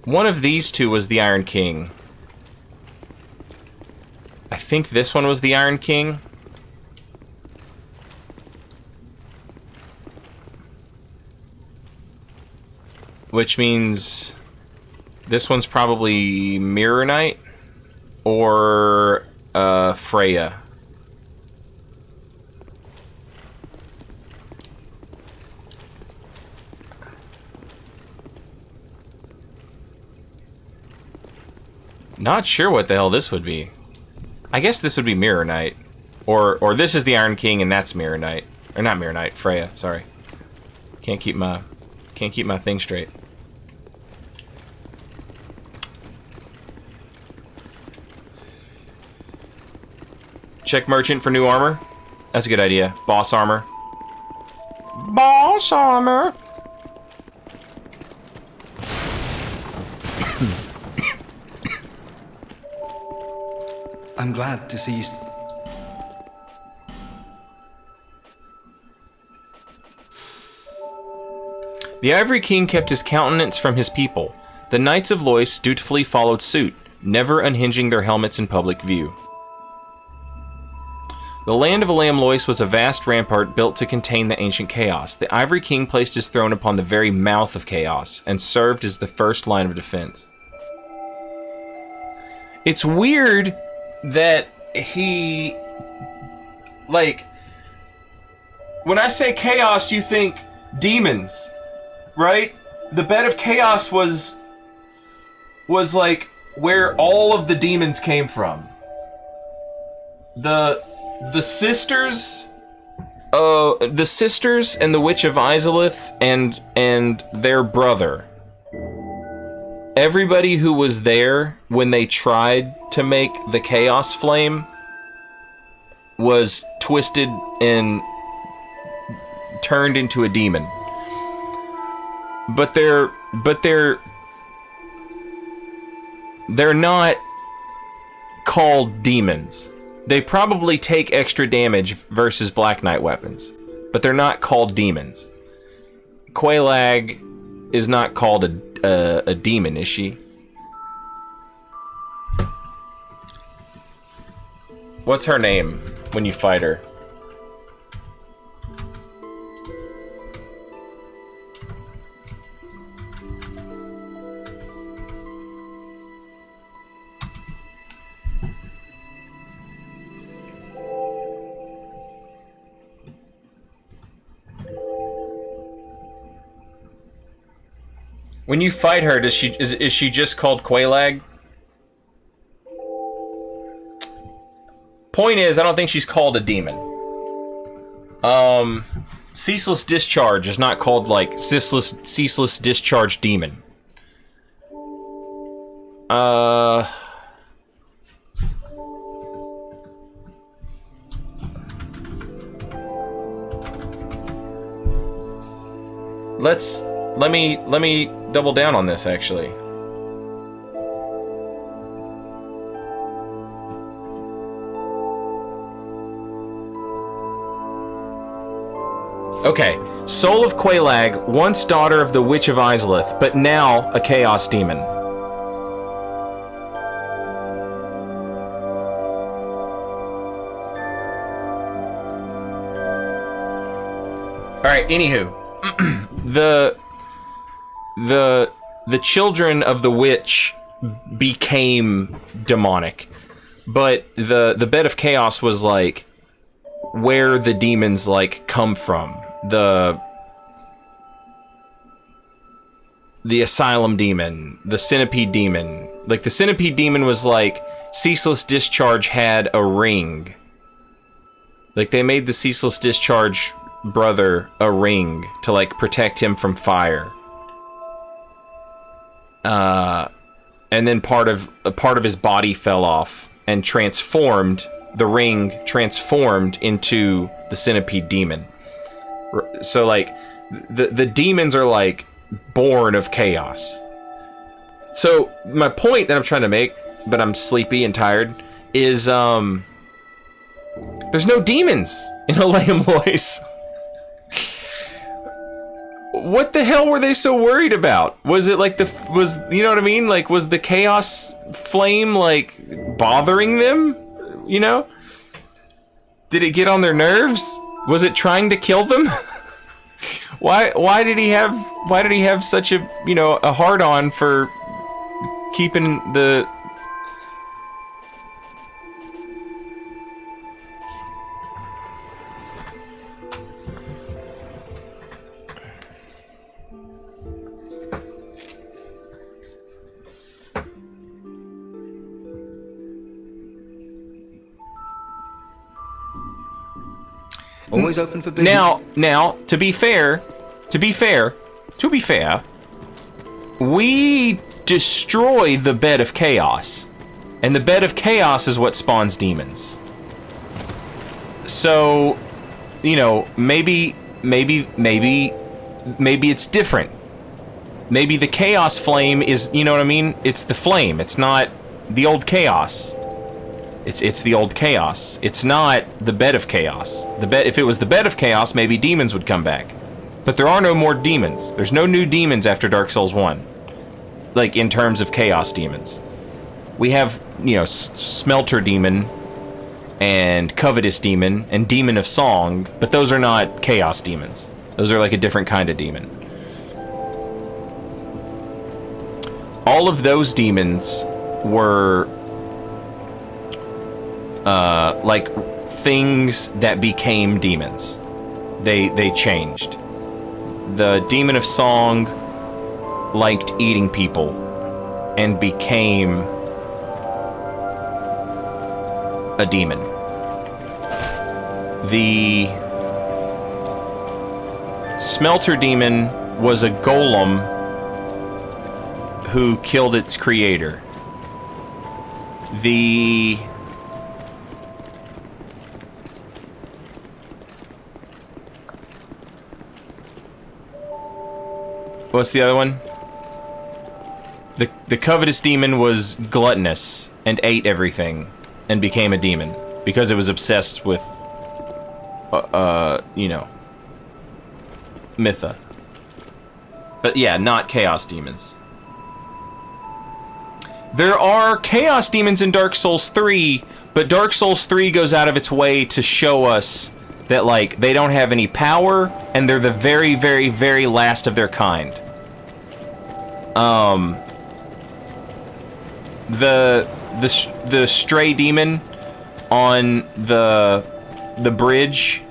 One of these two was the Iron King. I think this one was the Iron King. Which means this one's probably Mirror Knight or Freya. Not sure what the hell this would be. I guess this would be Mirror Knight. Or this is the Iron King and that's Mirror Knight. Or not Mirror Knight, Freya, sorry. Can't keep my thing straight. Check merchant for new armor. That's a good idea. Boss armor. Boss armor. I'm glad to see you. The Ivory King kept his countenance from his people. The Knights of Lois dutifully followed suit, never unhinging their helmets in public view. The land of Elam Lois was a vast rampart built to contain the ancient chaos. The Ivory King placed his throne upon the very mouth of chaos, and served as the first line of defense. It's weird that he... like... when I say chaos, you think demons, right? The bed of chaos was like where all of the demons came from. The sisters and the Witch of Izalith and their brother. Everybody who was there when they tried to make the Chaos Flame was twisted and turned into a demon. But they're not called demons. They probably take extra damage versus Black Knight weapons, but they're not called demons. Quelaag is not called a demon, is she? What's her name when you fight her? When you fight her, is she just called Quelaag? Point is, I don't think she's called a demon. Ceaseless Discharge is not called like Ceaseless Discharge Demon. Let me double down on this actually. Okay, Soul of Quelaag, once daughter of the Witch of Izalith, but now a Chaos Demon. Alright, anywho. The children of the witch became demonic, but the Bed of Chaos was like where the demons like come from. The Asylum Demon, the Centipede Demon. Like the Centipede Demon was like Ceaseless Discharge had a ring. Like they made the Ceaseless Discharge brother a ring to like protect him from fire. And then part of his body fell off and transformed. The ring transformed into the Centipede Demon. So like the demons are like born of chaos. So my point that I'm trying to make, but I'm sleepy and tired, is there's no demons in Aleum-Lois. What the hell were they so worried about? Was it like you know what I mean? Like, was the chaos flame like bothering them? You know? Did it get on their nerves? Was it trying to kill them? Why did he have such a, you know, a hard on for keeping the Always open for business. Now, to be fair, we destroy the Bed of Chaos, and the Bed of Chaos is what spawns demons. So, you know, maybe it's different. Maybe the Chaos Flame is, you know what I mean? It's the flame. It's not the old Chaos. It's the old Chaos. It's not the Bed of Chaos. If it was the Bed of Chaos, maybe demons would come back. But there are no more demons. There's no new demons after Dark Souls 1. Like, in terms of Chaos demons. We have, you know, Smelter Demon, and Covetous Demon, and Demon of Song, but those are not Chaos demons. Those are like a different kind of demon. All of those demons were like things that became demons. They changed. The Demon of Song liked eating people and became a demon. The Smelter Demon was a golem who killed its creator. The what's the other one? The Covetous Demon was gluttonous and ate everything and became a demon because it was obsessed with you know, Mytha. yeah, not chaos demons. There are chaos demons in Dark Souls 3, but Dark Souls 3 goes out of its way to show us that, like, they don't have any power, and they're the very, very, very last of their kind. The stray demon on the bridge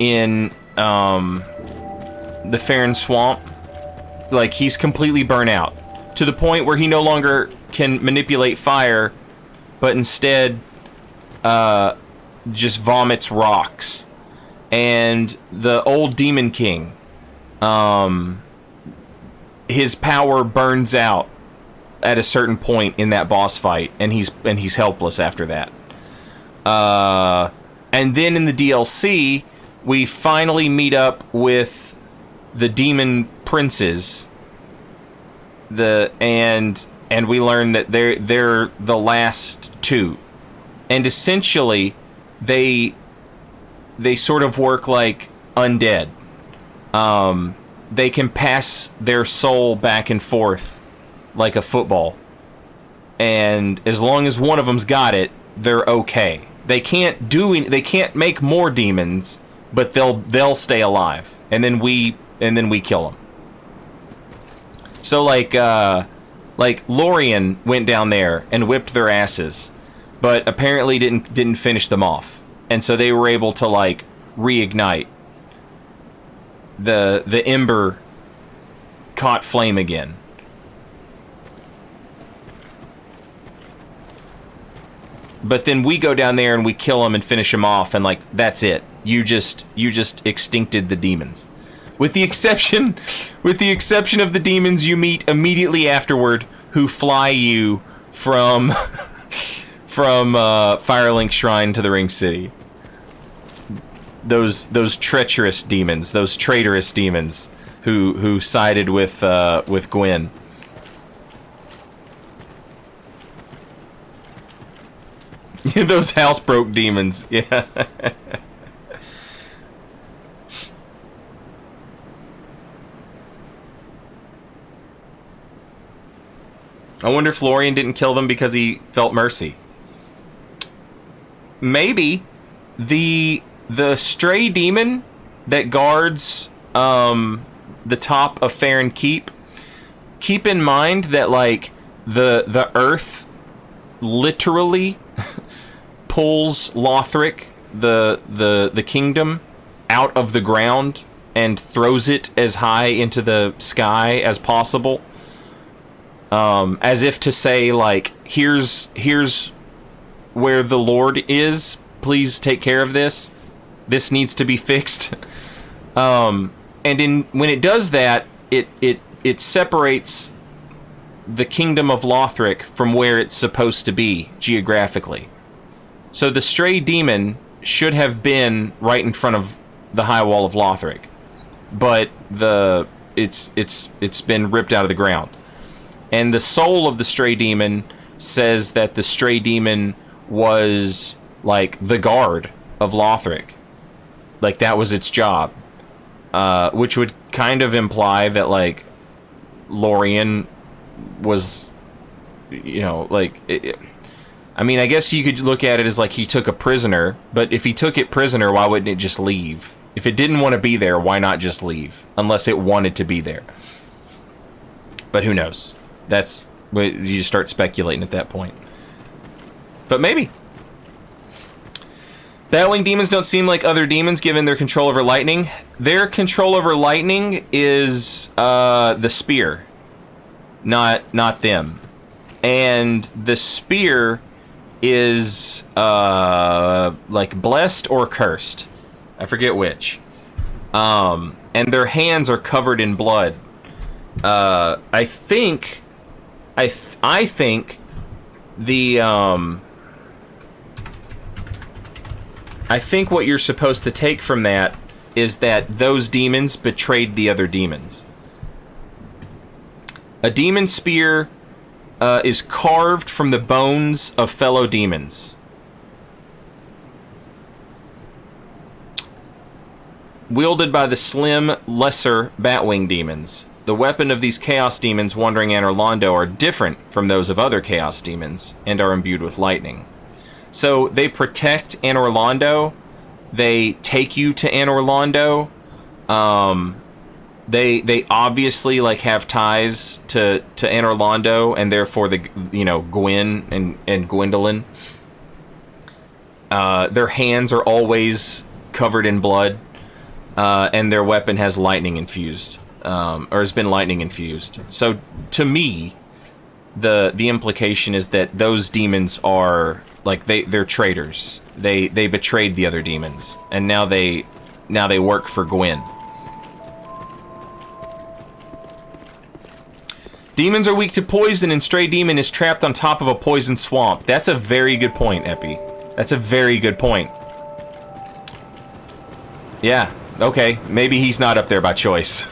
in the Farron Swamp, like, he's completely burnt out to the point where he no longer can manipulate fire, but instead just vomits rocks. And the old Demon King, his power burns out at a certain point in that boss fight, and he's helpless after that. And then in the DLC, we finally meet up with the demon princes. And we learn that they're the last two, and essentially they sort of work like undead. They can pass their soul back and forth like a football, and as long as one of them's got it, they're okay. They can't make more demons, but they'll stay alive, and then we kill them. So like Lorien went down there and whipped their asses, but apparently didn't finish them off, and so they were able to, like, reignite. The ember caught flame again. But then we go down there and we kill them and finish them off, and, like, that's it. You just extincted the demons. With the exception of the demons you meet immediately afterward, who fly you from Firelink Shrine to the Ring City. Those treacherous demons, those traitorous demons who sided with Gwen. Those housebroke demons, yeah. I wonder if Lorien didn't kill them because he felt mercy. Maybe the stray demon that guards the top of Farron Keep. Keep in mind that, like, the earth literally pulls Lothric, the kingdom, out of the ground and throws it as high into the sky as possible. As if to say, like, here's where the Lord is. Please take care of this. This needs to be fixed. And when it does that, it separates the kingdom of Lothric from where it's supposed to be geographically. So the stray demon should have been right in front of the high wall of Lothric, but it's been ripped out of the ground. And the soul of the stray demon says that the stray demon was, like, the guard of Lothric. Like, that was its job. Which would kind of imply that, like, Lorien was, you know, like... I mean, I guess you could look at it as, like, he took a prisoner, but if he took it prisoner, why wouldn't it just leave? If it didn't want to be there, why not just leave? Unless it wanted to be there. But who knows? You just start speculating at that point. But maybe. Batwing demons don't seem like other demons given their control over lightning. Their control over lightning is the spear, not them. And the spear is like blessed or cursed. I forget which. And their hands are covered in blood. I think the I think what you're supposed to take from that is that those demons betrayed the other demons. A demon spear is carved from the bones of fellow demons. Wielded by the slim, lesser Batwing demons. the weapon of these Chaos Demons wandering Anor Londo are different from those of other Chaos Demons and are imbued with lightning. So they protect Anor Londo. They take you to Anor Londo. They obviously like have ties to Anor Londo, and therefore the Gwyn and Gwendolyn. Their hands are always covered in blood, and their weapon has lightning infused, or has been lightning infused. So to me, the implication is that those demons are like they're traitors. They betrayed the other demons, and now they work for Gwyn. Demons are weak to poison, and Stray Demon is trapped on top of a poison swamp. That's a very good point, Epi. That's a very good point. Yeah, okay. Maybe he's not up there by choice.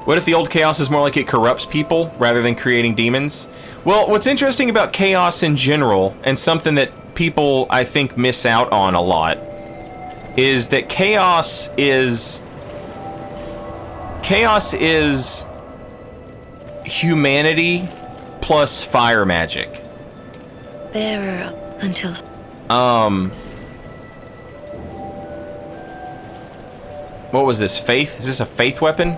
What if the old chaos is more like it corrupts people rather than creating demons? Well, what's interesting about chaos in general, and something that people, I think, miss out on a lot, is that chaos is humanity plus fire magic. Bearer until... What was this, faith? Is this a faith weapon?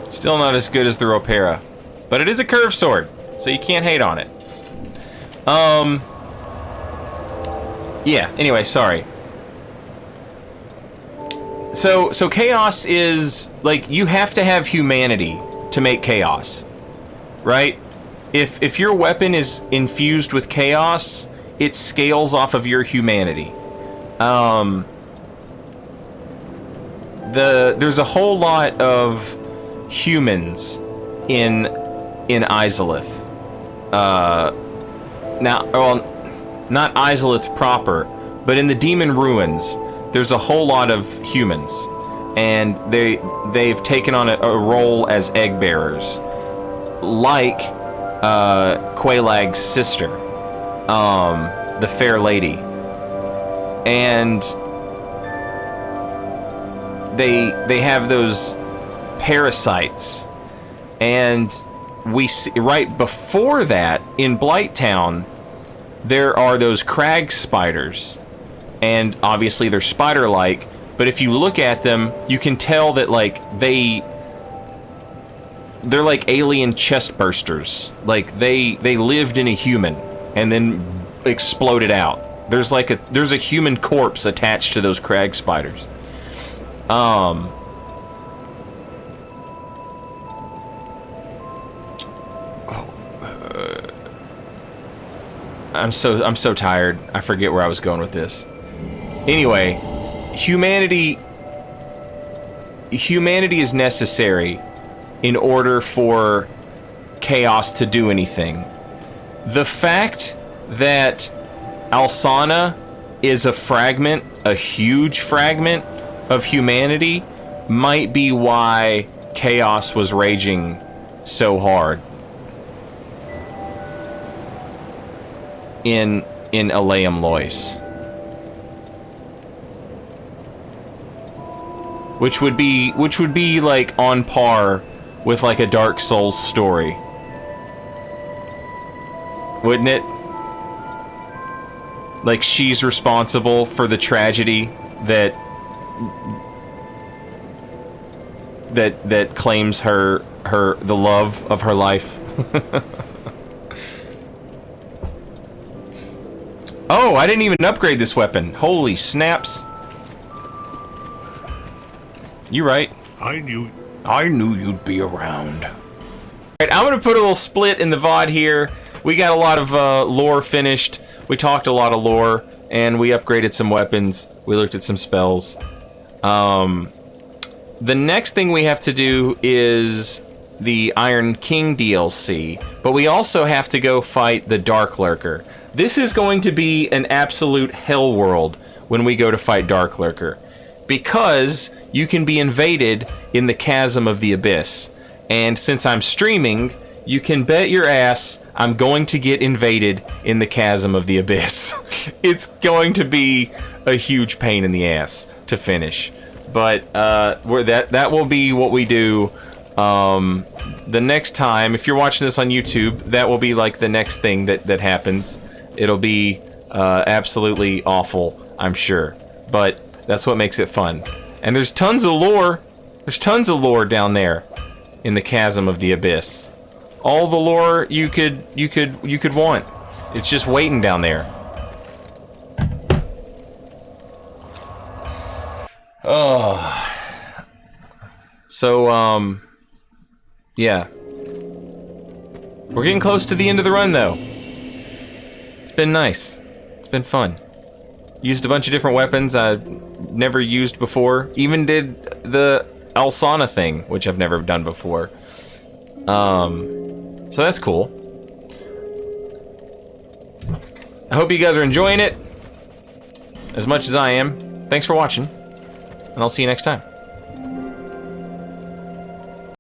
Still not as good as the Ropera, but it is a curved sword, so you can't hate on it. Yeah, anyway, sorry. So chaos is, like, you have to have humanity to make chaos, right? If your weapon is infused with chaos, it scales off of your humanity. There's a whole lot of humans in Izalith. Now, well, not Izalith proper, but in the Demon Ruins, there's a whole lot of humans, and they've taken on a role as egg bearers, like Quaelag's sister, the Fair Lady, and they have those parasites, and we see right before that in Blighttown there are those crag spiders, and obviously they're spider-like, but if you look at them you can tell that like they're like alien chest bursters, like they lived in a human and then exploded out. There's a human corpse attached to those crag spiders. I'm so tired. I forget where I was going with this. Anyway, humanity is necessary in order for chaos to do anything. The fact that Alsana is a fragment, a huge fragment of humanity, might be why chaos was raging so hard in Aleum Lois, which would be like on par with like a Dark Souls story. Wouldn't it? Like she's responsible for the tragedy that claims her the love of her life. Oh, I didn't even upgrade this weapon. Holy snaps. You right. I knew you'd be around. Alright, I'm gonna put a little split in the VOD here. We got a lot of lore finished. We talked a lot of lore, and we upgraded some weapons. We looked at some spells. The next thing we have to do is the Iron King DLC, but we also have to go fight the Dark Lurker. This is going to be an absolute hell world when we go to fight Dark Lurker, because you can be invaded in the Chasm of the Abyss. And since I'm streaming, you can bet your ass I'm going to get invaded in the Chasm of the Abyss. It's going to be a huge pain in the ass to finish. But that will be what we do the next time. If you're watching this on YouTube, that will be like the next thing that happens. It'll be absolutely awful, I'm sure. But that's what makes it fun. And there's tons of lore. There's tons of lore down there in the Chasm of the Abyss. All the lore you could want. It's just waiting down there. Oh. So, yeah. We're getting close to the end of the run, though. It's been nice. It's been fun. Used a bunch of different weapons I've never used before. Even did the Alsana thing, which I've never done before. So that's cool. I hope you guys are enjoying it as much as I am. Thanks for watching, and I'll see you next time.